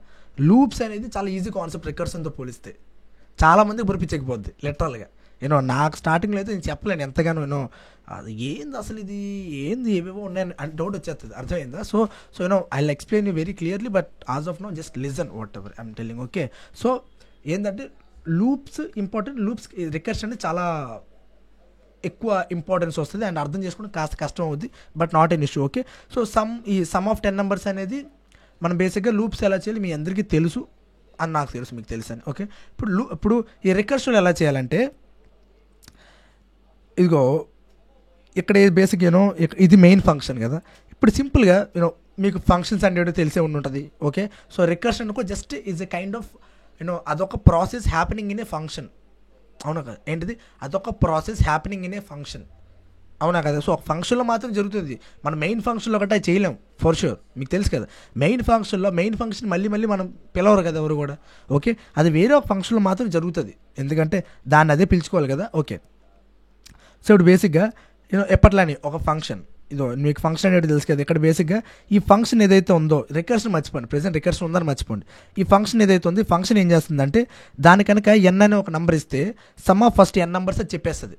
లూప్స్ అనేది చాలా ఈజీ కాన్సెప్ట్ రికర్షన్తో పోలిస్తే. చాలామందికి బురిపించకపోద్ది లిటరల్గా. నాకు స్టార్టింగ్లో అయితే నేను చెప్పలేను ఎంతగానో అది ఏంది అసలు, ఇది ఏంది, ఏవేవో ఉన్నాయని అని డౌట్ వచ్చేస్తుంది. అర్థమైందా? So I will explain you very clearly, but as of now just listen whatever I'm telling. Okay, so ఏంటంటే లూప్స్ ఇంపార్టెంట్. లూప్స్ రికర్షన్ అనేది చాలా ఎక్కువ ఇంపార్టెన్స్ వస్తుంది అండ్ అర్థం చేసుకోవడం కాస్త కష్టం అవుద్ది, but not an issue. Okay, so some of 10 numbers అనేది మనం బేసిక్గా లూప్స్ ఎలా చేయాలి మీ అందరికీ తెలుసు అని నాకు తెలుసు, మీకు తెలుసు అని. ఓకే, ఇప్పుడు ఈ రికర్షన్ ఎలా చేయాలంటే ఇదిగో ఇక్కడ బేసిక్ ఇది మెయిన్ ఫంక్షన్ కదా. ఇప్పుడు సింపుల్గా మీకు ఫంక్షన్స్ అంటే తెలిసే ఉంటుంది. ఓకే, సో రికర్షన్కు just is a kind of అదొక process happening in a function. అవునా కదా? ఏంటిది? అదొక process happening in a function. అవునా కదా? సో ఒక ఫంక్షన్లో మాత్రం జరుగుతుంది. మన మెయిన్ ఫంక్షన్లో ఒకటే చేయలేం ఫర్ షూర్, మీకు తెలుసు కదా. మెయిన్ ఫంక్షన్ మళ్ళీ మనం పిలవరు కదా ఎవరు కూడా. ఓకే, అది వేరే ఒక ఫంక్షన్లో మాత్రం జరుగుతుంది, ఎందుకంటే దాన్ని అదే పిలుచుకోవాలి కదా. ఓకే, సో ఇప్పుడు బేసిక్గా ఎప్పట్లానే ఒక ఫంక్షన్ మీకు ఫంక్షన్ అనేది తెలుసు కదా. ఇక్కడ బేసిక్గా ఈ ఫంక్షన్ ఏదైతే ఉందో రికర్షన్ మర్చిపోండి, ప్రెసెంట్ రికర్షన్ ఉందని మర్చిపోండి. ఈ ఫంక్షన్ ఏదైతే ఉంది ఫంక్షన్ ఏం చేస్తుందంటే దాని కనుక n అనే ఒక నెంబర్ ఇస్తే some of first n numbers అది చెప్పేస్తుంది.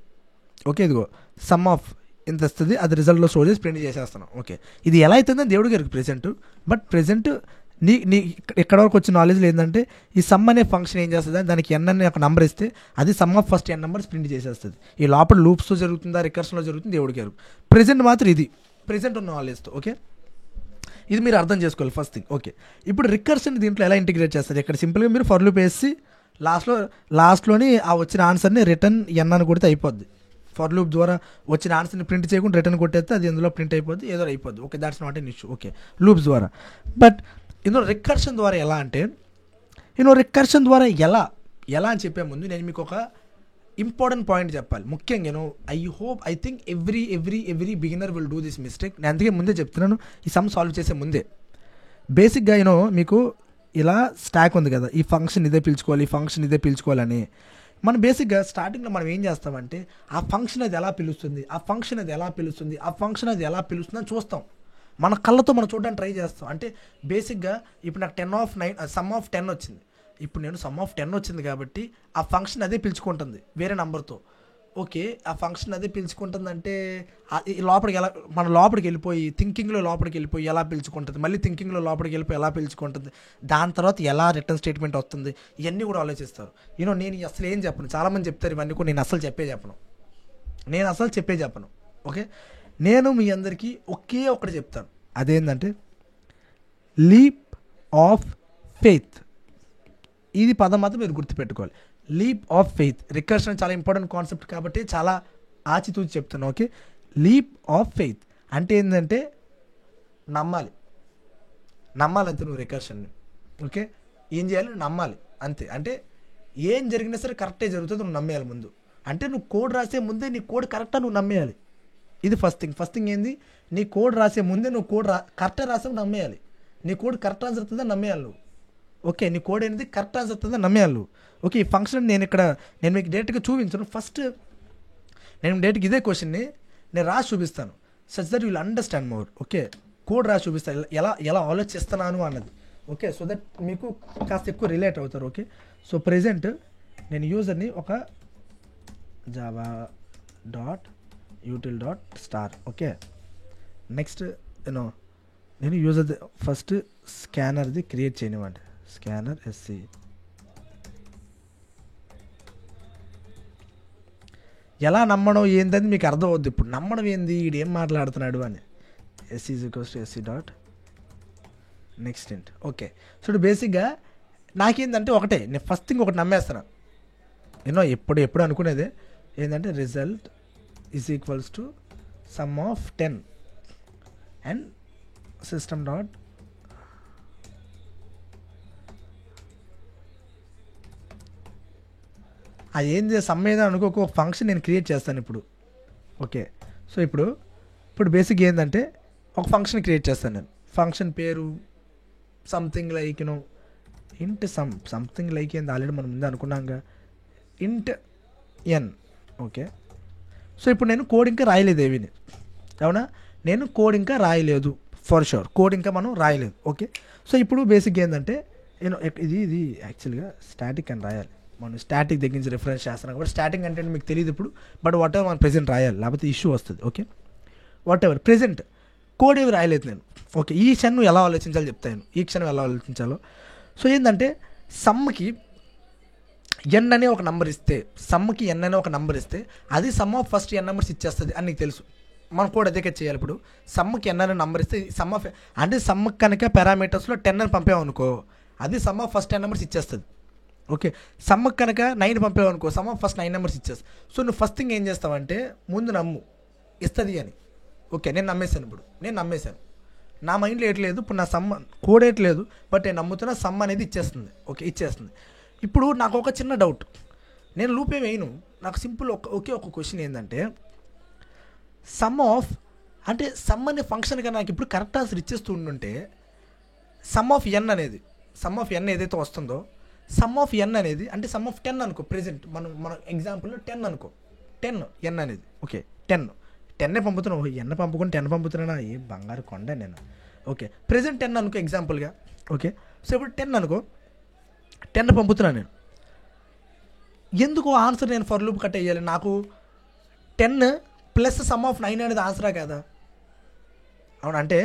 ఓకే, ఇదిగో సమ్ ఆఫ్ ఇంత వస్తుంది, అది రిజల్ట్లో స్టోర్ చేసి ప్రింట్ చేసేస్తున్నాం. ఓకే, ఇది ఎలా అవుతుందని దేవుడికి ఎరుకు ప్రెసెంట్. బట్ ప్రెసెంట్ నీ ఎక్కడ వరకు వచ్చిన నాలెడ్జ్లో ఏంటంటే ఈ సమ్ అనే ఫంక్షన్ ఏం చేస్తుంది, దానికి n అనే ఒక నెంబర్ ఇస్తే అది sum of first n numbers print చేసేస్తుంది. ఈ లోపల లూప్స్తో జరుగుతుందా రికర్షన్లో జరుగుతుంది దేవుడికి ఎరుకు. ప్రెసెంట్ మాత్రం ఇది ప్రెసెంట్ ఉన్న నాలెడ్జ్తో. ఓకే, ఇది మీరు అర్థం చేసుకోవాలి ఫస్ట్ థింగ్. ఓకే, ఇప్పుడు రికర్షన్ దీంట్లో ఎలా ఇంటిగ్రేట్ చేస్తారు? ఇక్కడ సింపుల్గా మీరు ఫర్ లూప్ వేసి లాస్ట్లోని ఆ వచ్చిన ఆన్సర్ని రిటర్న్ n అని కొడితే అయిపోద్ది. ఫర్ లూప్ ద్వారా వచ్చిన ఆన్సర్ని ప్రింట్ చేయకుండా రిటర్న్ కొట్టేస్తే అది అందులో ప్రింట్ అయిపోద్ది, ఏదో అయిపోద్ది. Okay, that's not an issue. Okay, loops ద్వారా. బట్ రికర్షన్ ద్వారా ఎలా అంటే రికర్షన్ ద్వారా ఎలా అని చెప్పే ముందు నేను మీకు ఒక ఇంపార్టెంట్ పాయింట్ చెప్పాలి ముఖ్యంగా. I think every beginner will do this mistake. నేను అందుకే ముందే చెప్తున్నాను, ఈ సమ్ సాల్వ్ చేసే ముందే బేసిక్గా మీకు ఇలా స్టాక్ ఉంది కదా, ఈ ఫంక్షన్ ఇదే పిలుచుకోవాలి, ఈ ఫంక్షన్ ఇదే పిలుచుకోవాలని. మనం బేసిక్గా స్టార్టింగ్లో మనం ఏం చేస్తామంటే ఆ ఫంక్షన్ అది ఎలా పిలుస్తుంది అని చూస్తాం. మన కళ్ళతో మనం చూడడానికి ట్రై చేస్తాం. అంటే బేసిక్గా ఇప్పుడు నాకు సమ్ ఆఫ్ 10 వచ్చింది. ఇప్పుడు నేను సమ్ ఆఫ్ 10 వచ్చింది కాబట్టి ఆ ఫంక్షన్ అదే పిలుచుకుంటుంది వేరే నెంబర్తో. ఓకే, ఆ ఫంక్షన్ అదే పిలుచుకుంటుందంటే మన లోపలికి వెళ్ళిపోయి థింకింగ్లో ఎలా పిలుచుకుంటుంది, మళ్ళీ థింకింగ్లో లోపలికి వెళ్ళిపోయి ఎలా పిలుచుకుంటుంది, దాని తర్వాత ఎలా రిటర్న్ స్టేట్మెంట్ వస్తుంది, ఇవన్నీ కూడా ఆలోచిస్తారు. నేను అసలు ఏం చెప్పను. చాలామంది చెప్తారు ఇవన్నీ కూడా, నేను అసలు చెప్పే చెప్పను. ఓకే, నేను మీ అందరికీ ఒకే ఒకటి చెప్తాను, అదేంటంటే లీప్ ఆఫ్ ఫెయిత్. ఇది పదం మాత్రం మీరు గుర్తుపెట్టుకోవాలి, లీప్ ఆఫ్ ఫెయిత్. రికర్షన్ చాలా ఇంపార్టెంట్ కాన్సెప్ట్ కాబట్టి చాలా ఆచితూచి చెప్తాను. ఓకే, లీప్ ఆఫ్ ఫెయిత్ అంటే ఏంటంటే నమ్మాలి అంతే నువ్వు రికర్షన్ని. ఓకే, ఏం చేయాలి? నమ్మాలి అంతే. అంటే ఏం జరిగినా సరే కరెక్టే జరుగుతుంది, నువ్వు నమ్మేయాలి ముందు. అంటే నువ్వు కోడ్ రాసే ముందే నీ కోడ్ కరెక్టా నువ్వు నమ్మేయాలి. ఇది ఫస్ట్ థింగ్ ఏంది, నీ కోడ్ రాసే ముందే నువ్వు కోడ్ కరెక్టే రాసే నమ్మేయాలి. నీ కోడ్ కరెక్ట్ ఆన్సర్ అవుతుందా నమ్మేయాలి నువ్వు. ఓకే, నీ కోడ్ ఏంది కరెక్ట్ ఆన్సర్ అవుతుందా నమ్మేయాలి నువ్వు. ఓకే, ఈ ఫంక్షన్ నేను మీకు డైరెక్ట్గా చూపించను. ఫస్ట్ నేను డైరెక్ట్గా ఇదే క్వశ్చన్ని నేను రాసి చూపిస్తాను, such that will understand more. Okay, code రాసి చూపిస్తాను ఎలా ఆలోచిస్తున్నాను అన్నది. ఓకే, సో దట్ మీకు కాస్త ఎక్కువ రిలేట్ అవుతారు. ఓకే, సో ప్రెజెంట్ నేను యూజర్ని ఒక java.util.star. ఓకే, నెక్స్ట్ నేను యూజర్ ఫస్ట్ స్కానర్ది క్రియేట్ చేయనివ్వండి. స్కానర్ SC ఎలా నమ్మడం ఏందని మీకు అర్థం అవుద్ది. ఇప్పుడు నమ్మడం ఏంది, వీడు ఏం మాట్లాడుతున్నాడు అని. SC డాట్ నెక్స్ట్ ఇంట్. ఓకే, సో బేసిక్గా నాకేందంటే ఒకటే, నేను ఫస్ట్ థింగ్ ఒకటి నమ్మేస్తాను. ఎప్పుడు అనుకునేదే ఏంటంటే result is equals to some of 10 and system dot అది ఏంది సమ్ ఏదో అనుకో, ఒక ఫంక్షన్ నేను క్రియేట్ చేస్తాను ఇప్పుడు. ఓకే, సో ఇప్పుడు బేసిక్ ఏంటంటే ఒక ఫంక్షన్ క్రియేట్ చేస్తాను నేను. ఫంక్షన్ పేరు సంథింగ్ లైక్ ఇంట్ సంథింగ్ లైక్ ఏంది ఆల్రెడీ మనం ముందే అనుకున్నాంగా, ఇంట్ ఎన్. ఓకే, సో ఇప్పుడు నేను కోడ్ ఇంకా రాయలేదు ఏవిని, అవునా, నేను కోడ్ ఇంకా రాయలేదు ఫర్ షూర్, కోడ్ ఇంకా మనం రాయలేదు. ఓకే, సో ఇప్పుడు బేసిక్ ఏంటంటే ఇది యాక్చువల్గా స్టాటిక్ అని రాయాలి. మనం స్టాటిక్ దగ్గర నుంచి రిఫరెన్స్ చేస్తున్నాం కాబట్టి స్టాటిక్ అంటే మీకు తెలియదు ఇప్పుడు, బట్ వాట్ ఎవర్ మనం ప్రెజెంట్ రాయాలి, లేకపోతే ఇష్యూ వస్తుంది. Okay, what ever present code ఏమి రాయలేదు నేను. ఓకే, ఈ క్షణం ఎలా ఆలోచించాలో చెప్తాను, ఈ క్షణం ఎలా ఆలోచించాలో. సో ఏంటంటే సమ్కి ఎన్ అనే ఒక నెంబర్ ఇస్తే, సమ్కి ఎన్ అనే ఒక నెంబర్ ఇస్తే అది sum of first n numbers ఇచ్చేస్తుంది అని నీకు తెలుసు. మన కోడ్ అదే చేయాలి. ఇప్పుడు సమ్కి ఎన్ అనే నెంబర్ ఇస్తే సమ్ ఆఫ్ అంటే సమ్కి కనుక పారామీటర్స్లో 10 అని పంపామనుకో, అది సమ్ ఆఫ్ ఫస్ట్ 10 నెంబర్స్ ఇచ్చేస్తుంది. ఓకే, సమ్కి కనుక 9 పంపామనుకో, సమ్ ఆఫ్ ఫస్ట్ 9 నెంబర్స్ ఇచ్చేస్తుంది. సో నువ్వు ఫస్ట్ థింగ్ ఏం చేస్తావంటే ముందు నమ్ము ఇస్తుంది అని. ఓకే, నేను నమ్మేశాను. ఇప్పుడు నేను నమ్మేశాను, నా మైండ్లో ఏట్లేదు, ఇప్పుడు నా సమ్ కోడ్ ఏట్లేదు, బట్ నేను నమ్ముతున్న సమ్ అనేది ఇచ్చేస్తుంది. ఓకే, ఇచ్చేస్తుంది. ఇప్పుడు నాకు ఒక చిన్న డౌట్, నేను లూప్ ఏమి వేయను, నాకు సింపుల్ ఒకే ఒక క్వశ్చన్ ఏంటంటే సమ్ ఆఫ్ అంటే సమ్ అనే ఫంక్షన్ కన్నా నాకు ఇప్పుడు కరెక్ట్ ఆన్సర్ ఇచ్చేస్తూ ఉండుంటే సమ్ ఆఫ్ ఎన్ అనేది, సమ్ ఆఫ్ ఎన్ ఏదైతే వస్తుందో సమ్ ఆఫ్ ఎన్ అనేది అంటే సమ్ ఆఫ్ 10 అనుకో. ప్రెజెంట్ మన ఎగ్జాంపుల్లో 10 అనుకో, 10 ఎన్ అనేది. ఓకే, 10 పంపుతున్నావు, ఎన్ పంపుకొని 10 పంపుతున్నా, ఏ బంగారు కొండ నేను. ఓకే, ప్రెజెంట్ 10 అనుకో ఎగ్జాంపుల్గా. ఓకే, సో ఇప్పుడు 10 అనుకో, 10 పంపుతున్నాను నేను. ఎందుకు ఆన్సర్ నేను ఫర్ లూప్ కట్ అయ్యాలి? నాకు 10 ప్లస్ సమ్ ఆఫ్ 9 అనేది ఆన్సరా కదా? అవును, అంటే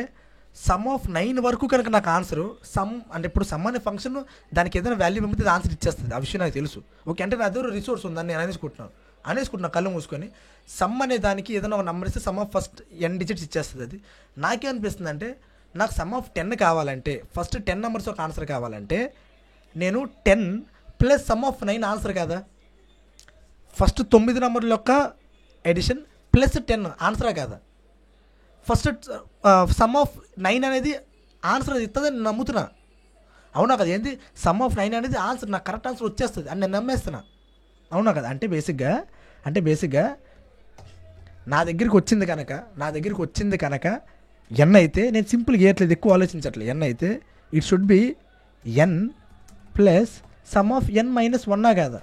సమ్ ఆఫ్ 9 వరకు కనుక నాకు ఆన్సరు సమ్ అంటే ఇప్పుడు సమ్ అనే ఫంక్షన్ దానికి ఏదైనా వాల్యూ పంపితే ఆన్సర్ ఇచ్చేస్తుంది, ఆ విషయం నాకు తెలుసు. ఓకే, అంటే నా దగ్గర రిసోర్స్ ఉందని నేను అనేసుకుంటున్నాను కళ్ళు మూసుకొని. సమ్ అనే దానికి ఏదైనా ఒక నెంబర్ ఇస్తే some of first n digits ఇచ్చేస్తుంది. అది నాకేమనిపిస్తుంది అంటే నాకు సమ్ ఆఫ్ 10 కావాలంటే, ఫస్ట్ 10 నెంబర్స్ ఒక ఆన్సర్ కావాలంటే నేను 10 ప్లస్ సమ్ ఆఫ్ 9 ఆన్సర్ కదా, ఫస్ట్ 9 నెంబర్ల యొక్క ఎడిషన్ ప్లస్ 10 ఆన్సరా కదా. ఫస్ట్ సమ్ ఆఫ్ 9 అనేది ఆన్సర్ ఇస్తుందని నేను నమ్ముతున్నా, అవునా కదా? ఏంది సమ్ ఆఫ్ 9 అనేది ఆన్సర్, నాకు కరెక్ట్ ఆన్సర్ వచ్చేస్తుంది అని నేను నమ్మేస్తున్నా, అవునా కదా? అంటే బేసిక్గా నా దగ్గరికి వచ్చింది కనుక ఎన్ అయితే నేను సింపుల్గా వేయట్లేదు, ఎక్కువ ఆలోచించట్లేదు. ఎన్ అయితే it should be n plus sum of n - 1 కాదా?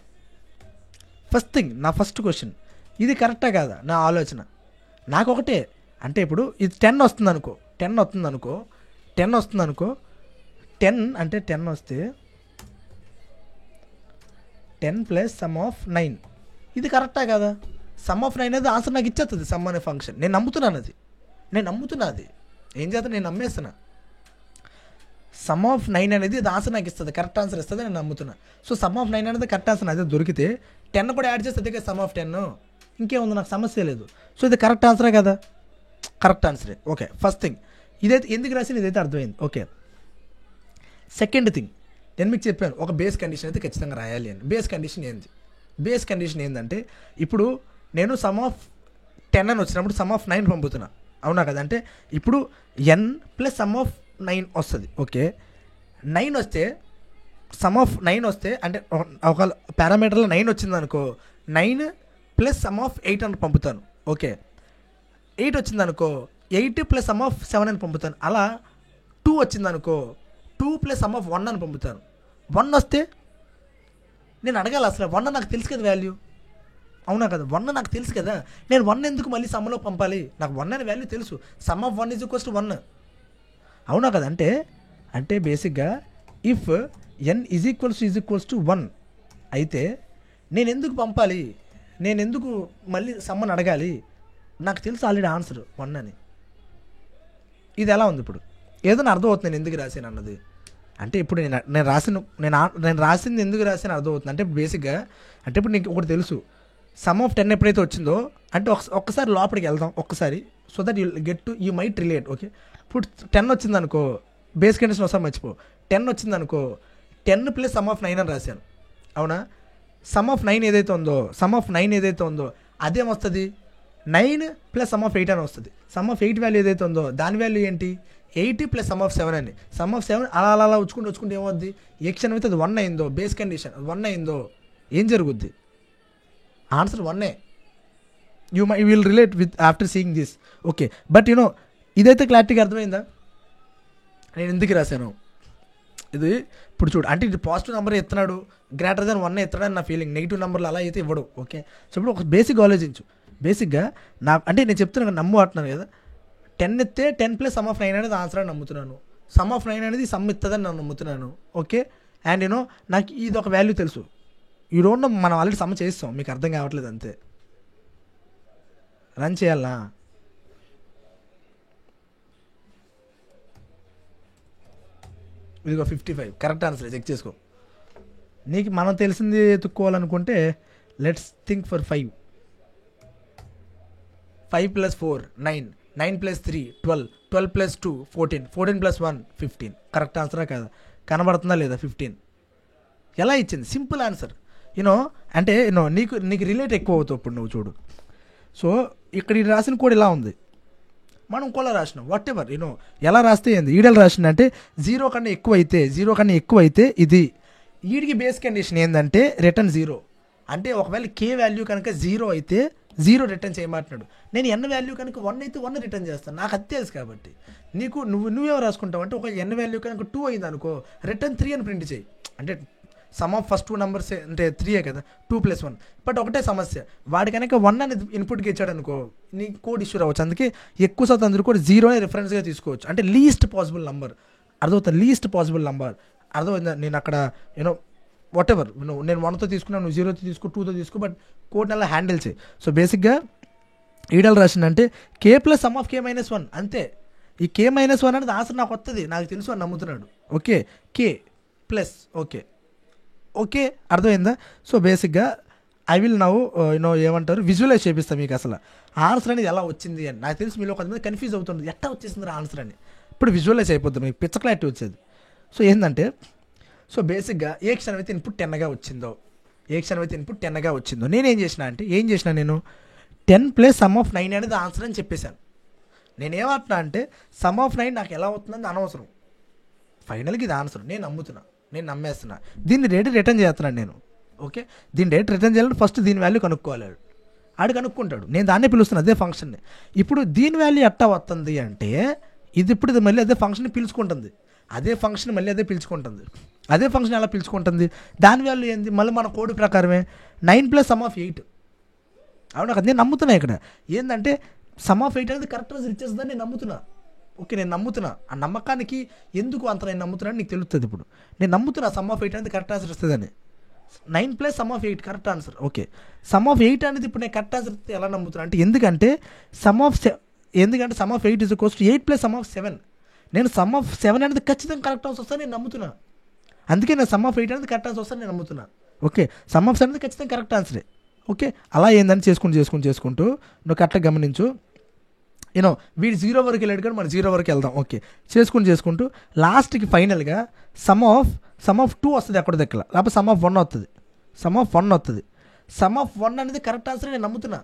ఫస్ట్ థింగ్, నా ఫస్ట్ క్వశ్చన్ ఇది కరెక్టా కాదా? నా ఆలోచన నాకు ఒకటే, అంటే ఇప్పుడు ఇది 10 వస్తుంది అనుకో, 10 అంటే 10 వస్తే 10 ప్లస్ సమ్ ఆఫ్ 9 ఇది కరెక్టా కదా? సమ్ ఆఫ్ 9 అనేది ఆన్సర్ నాకు ఇచ్చేస్తుంది సమ్ అనే ఫంక్షన్. నేను నమ్ముతున్నా అది ఏం చేస్తా, నేను నమ్మేస్తున్నా. సమ్ ఆఫ్ 9 అనేది అది ఆన్సర్ నాకు ఇస్తుంది, కరెక్ట్ ఆన్సర్ ఇస్తుంది, నేను నమ్ముతున్నా. సో సమ్ ఆఫ్ 9 అనేది కరెక్ట్ ఆన్సర్ అదే దొరికితే 10 కూడా యాడ్ చేస్తుంది కదా సమ్ ఆఫ్ 10, ఇంకేముంది, నాకు సమస్య లేదు. సో ఇది కరెక్ట్ ఆన్సరే కదా? కరెక్ట్ ఆన్సరే. ఓకే, ఫస్ట్ థింగ్ ఇదైతే ఎందుకు రాసిన ఇదైతే అర్థమైంది. ఓకే, సెకండ్ థింగ్ నేను మీకు చెప్పాను ఒక బేస్ కండిషన్ అయితే ఖచ్చితంగా రాయాలి అని. బేస్ కండిషన్ ఏంటంటే ఇప్పుడు నేను సమ్ ఆఫ్ 10 అని వచ్చినప్పుడు సమ్ ఆఫ్ 9 పంపుతున్నా, అవునా కదా? అంటే ఇప్పుడు n ప్లస్ సమ్ ఆఫ్ 9 వస్తుంది. ఓకే, 9 వస్తే సమ్ ఆఫ్ 9 వస్తే అంటే ఒక పారామీటర్లో 9 వచ్చింది అనుకో, 9 ప్లస్ సమ్ ఆఫ్ 8 అని పంపుతాను. ఓకే, 8 వచ్చింది అనుకో 8 ప్లస్ సమ్ ఆఫ్ 7 అని పంపుతాను. అలా 2 వచ్చింది అనుకో 2 ప్లస్ సమ్ ఆఫ్ 1 అని పంపుతాను. 1 వస్తే నేను అడగాలి అసలు 1 నాకు తెలుసు కదా వాల్యూ, అవునా కదా, 1 నాకు తెలుసు కదా, నేను 1 ఎందుకు మళ్ళీ సమ్లో పంపాలి, నాకు 1 అనే వాల్యూ తెలుసు. సమ్ ఆఫ్ 1 = 1, అవునా కదా. అంటే బేసిక్గా ఇఫ్ n = 1 అయితే నేను ఎందుకు పంపాలి, నేను ఎందుకు మళ్ళీ సమ్మని అడగాలి, నాకు తెలుసు ఆల్రెడీ ఆన్సర్ 1 అని. ఇది ఎలా ఉంది ఇప్పుడు, ఏదైనా అర్థం అవుతుంది నేను ఎందుకు రాశాను అన్నది. అంటే ఇప్పుడు నేను రాసింది ఎందుకు రాసాను అర్థం అవుతుంది. అంటే బేసిక్గా అంటే ఇప్పుడు నీకు ఒకటి తెలుసు, సమ్ ఆఫ్ 10 ఎప్పుడైతే వచ్చిందో అంటే ఒక్కసారి లోపలికి వెళ్దాం ఒక్కసారి, so that you might relate. Okay, ఇప్పుడు 10 వచ్చింది అనుకో, బేస్ కండిషన్ ఒకసారి మర్చిపో, 10 వచ్చింది అనుకో 10 ప్లస్ సమ్ ఆఫ్ 9 అని రాశాను, అవునా. సమ్ ఆఫ్ 9 ఏదైతే ఉందో అదేమొస్తుంది, 9 ప్లస్ సమ్ ఆఫ్ 8 అని వస్తుంది. సమ్ ఆఫ్ 8 వాల్యూ ఏదైతే ఉందో దాని వాల్యూ ఏంటి, 8 ప్లస్ సమ్ ఆఫ్ 7 అని. సమ్ ఆఫ్ 7 అలా వచ్చుకుంటే ఏమవుద్ది, ఏ క్షణం అయితే అది 1 అయిందో, బేస్ కండిషన్ 1 అయిందో ఏం జరుగుద్ది, answer 1. You will relate with after seeing this. Okay, but ఇదైతే క్లారిటీగా అర్థమైందా నేను ఎందుకు రాశాను ఇది. ఇప్పుడు చూడు, అంటే ఇది పాజిటివ్ నెంబర్ ఎత్తున్నాడు, గ్రేటర్ దాన్ 1 ఎత్తాడని నా ఫీలింగ్, నెగిటివ్ నెంబర్లు అలా అయితే ఇవ్వడు. ఓకే, సో ఇప్పుడు ఒక బేసిక్ ఆలోచించు. బేసిక్గా అంటే నేను చెప్తున్నాను నమ్ము అంటున్నాను కదా, 10 ఎత్తే 10 ప్లస్ సమ్ ఆఫ్ 9 అనేది ఆన్సర్ అని నమ్ముతున్నాను, సమ్ ఆఫ్ 9 అనేది సమ్ ఇస్తుందని నేను నమ్ముతున్నాను. ఓకే, అండ్ నాకు ఇది ఒక వాల్యూ తెలుసు, ఈ రోజు మనం ఆల్రెడీ సమ్ చేస్తాం, మీకు అర్థం కావట్లేదు అంతే. రన్ చేయాలా, ఇదిగో 55 కరెక్ట్ ఆన్సర్, చెక్ చేసుకో. నీకు మనం తెలిసింది ఎత్తుక్కోవాలనుకుంటే లెట్స్ థింక్ ఫర్ 5 + 4 9, 9 + 3 12, 12 + 2 14, 14 + 1 15. కరెక్ట్ ఆన్సరా కదా, కనబడుతుందా లేదా 15. ఎలా ఇచ్చింది, సింపుల్ ఆన్సర్. అంటే నీకు రిలేట్ ఎక్కువ అవుతావు ఇప్పుడు నువ్వు చూడు. సో ఇక్కడ ఈ రాసిన కోడ్ ఇలా ఉంది, మనం ఇంకోలా రాసినాం, వాట్ ఎవర్ ఎలా రాస్తే ఏంది, ఈడలు రాసిన అంటే 0 కన్నా ఎక్కువ అయితే ఇది. ఈడికి బేస్ కండిషన్ ఏంటంటే రిటర్న్ 0, అంటే ఒకవేళ కే వాల్యూ కనుక 0 అయితే 0 రిటర్న్ చేయమంటున్నాడు. నేను ఎన్ వాల్యూ కనుక 1 అయితే 1 రిటర్న్ చేస్తాను, నాకు అది తెలుసు. కాబట్టి నువ్వేమో రాసుకుంటావు అంటే ఒక ఎన్ వాల్యూ కనుక 2 అయింది అనుకో రిటర్న్ 3 అని ప్రింట్ చేయి. అంటే సమ్ ఆఫ్ ఫస్ట్ 2 నెంబర్స్ అంటే 3 కదా, 2 + 1. బట్ ఒకటే సమస్య, వాడి కనుక 1 అనేది ఇన్పుట్కి ఇచ్చాడు అనుకో నీ కోడ్ ఇష్యూ రావచ్చు. అందుకే ఎక్కువ శాతం అందరూ కూడా 0నే రిఫరెన్స్గా తీసుకోవచ్చు, అంటే లీస్ట్ పాసిబుల్ నెంబర్. అర్థమవుతుంది, లీస్ట్ పాసిబుల్ నెంబర్ అర్థమైందా. నేను అక్కడ వాట్ ఎవర్ నేను 1తో తీసుకున్నాను, నువ్వు 0తో తీసుకో, 2తో తీసుకో, బట్ కోడ్ని అలా హ్యాండిల్ చేయి. సో బేసిక్గా ఈడల్ రాసిందంటే కే ప్లస్ సమ్ ఆఫ్ కే - 1 అంతే. ఈ కే - 1 అనేది ఆన్సర్ నాకు వస్తుంది, నాకు తెలుసు అని నమ్ముతున్నాడు. ఓకే, కే ప్లస్ ఓకే అర్థమైందా. సో బేసిక్గా ఐ విల్ నౌ ఏమంటారు విజువలైజ్ చేపిస్తాను మీకు అసలు ఆన్సర్ అనేది ఎలా వచ్చింది అని. నాకు తెలిసి మీలో కొంతమంది కన్ఫ్యూజ్ అవుతుంది, ఎట్లా వచ్చేసింది ఆన్సర్ అని. ఇప్పుడు విజువలైజ్ అయిపోతుంది, మీకు పిచ్చ క్లారిటీ వచ్చేది. సో ఏంటంటే బేసిక్గా ఏ క్షణం అయితే ఇన్పుట్ 10గా వచ్చిందో నేనేం చేసిన అంటే నేను 10 + సమ్ ఆఫ్ 9 అనేది ఆన్సర్ అని చెప్పేశాను. నేనేమంటున్నా అంటే సమ్ ఆఫ్ 9 నాకు ఎలా అవుతుందని అనవసరం, ఫైనల్కి ఇది ఆన్సర్, నేను నమ్మేస్తున్నా. దీన్ని రిటర్న్ చేస్తున్నాను నేను. ఓకే, దీన్ని రిటర్న్ చేయాలంటే ఫస్ట్ దీని వాల్యూ కనుక్కోవాలి, ఆడు కనుక్కుంటాడు, నేను దాన్నే పిలుస్తున్నాను అదే ఫంక్షన్ని. ఇప్పుడు దీని వాల్యూ ఎట్టా వస్తుంది అంటే ఇది మళ్ళీ అదే ఫంక్షన్ని పిలుచుకుంటుంది, అదే ఫంక్షన్ మళ్ళీ అదే పిలుచుకుంటుంది. అదే ఫంక్షన్ ఎలా పిలుచుకుంటుంది, దాని వాల్యూ ఏంది మళ్ళీ మన కోడ్ ప్రకారమే 9 + సమ్ ఆఫ్ 8. అవునా కదా, నేను నమ్ముతున్నా ఇక్కడ ఏంటంటే సమ్ ఆఫ్ 8 అనేది కరెక్ట్ ఆన్సర్ ఇచ్చేస్తుందని నేను నమ్ముతున్నా. ఓకే, నేను నమ్ముతున్నా, ఆ నమ్మకానికి ఎందుకు అంత నేను నమ్ముతున్నాను నీకు తెలుస్తుంది. ఇప్పుడు నేను నమ్ముతున్నా సమ్ ఆఫ్ 8 అనేది కరెక్ట్ ఆన్సర్ వస్తుందని. 9 + some of 8 correct answer. Okay, some of 8 అనేది ఇప్పుడు నేను కరెక్ట్ ఆన్సర్ ఎలా నమ్ముతున్నా అంటే ఎందుకంటే సమ్ ఆఫ్ 8 = 8 + సమ్ ఆఫ్ 7. నేను సమ్ ఆఫ్ 7 అనేది ఖచ్చితంగా కరెక్ట్ ఆన్సర్ వస్తాను నేను నమ్ముతున్నా. అందుకే నేను సమ్ ఆఫ్ 8 అనేది కరెక్ట్ ఆన్సర్ వస్తాను నేను నమ్ముతున్నా. ఓకే, సమ్ ఆఫ్ 7 అనేది ఖచ్చితంగా కరెక్ట్ ఆన్సరే. ఓకే, అలా ఏందని చేసుకుంటూ నువ్వు కరెక్ట్గా గమనించు. వీడు 0 వరకు వెళ్ళాడు కానీ మనం 0 వరకు వెళ్దాం. ఓకే, చేసుకుంటూ లాస్ట్కి ఫైనల్గా సమ్ ఆఫ్ 2 వస్తుంది ఎక్కడ దగ్గర, లేకపోతే సమ్ ఆఫ్ 1 వస్తుంది. సమ్ ఆఫ్ 1 అనేది కరెక్ట్ ఆన్సర్ నేను నమ్ముతున్నా.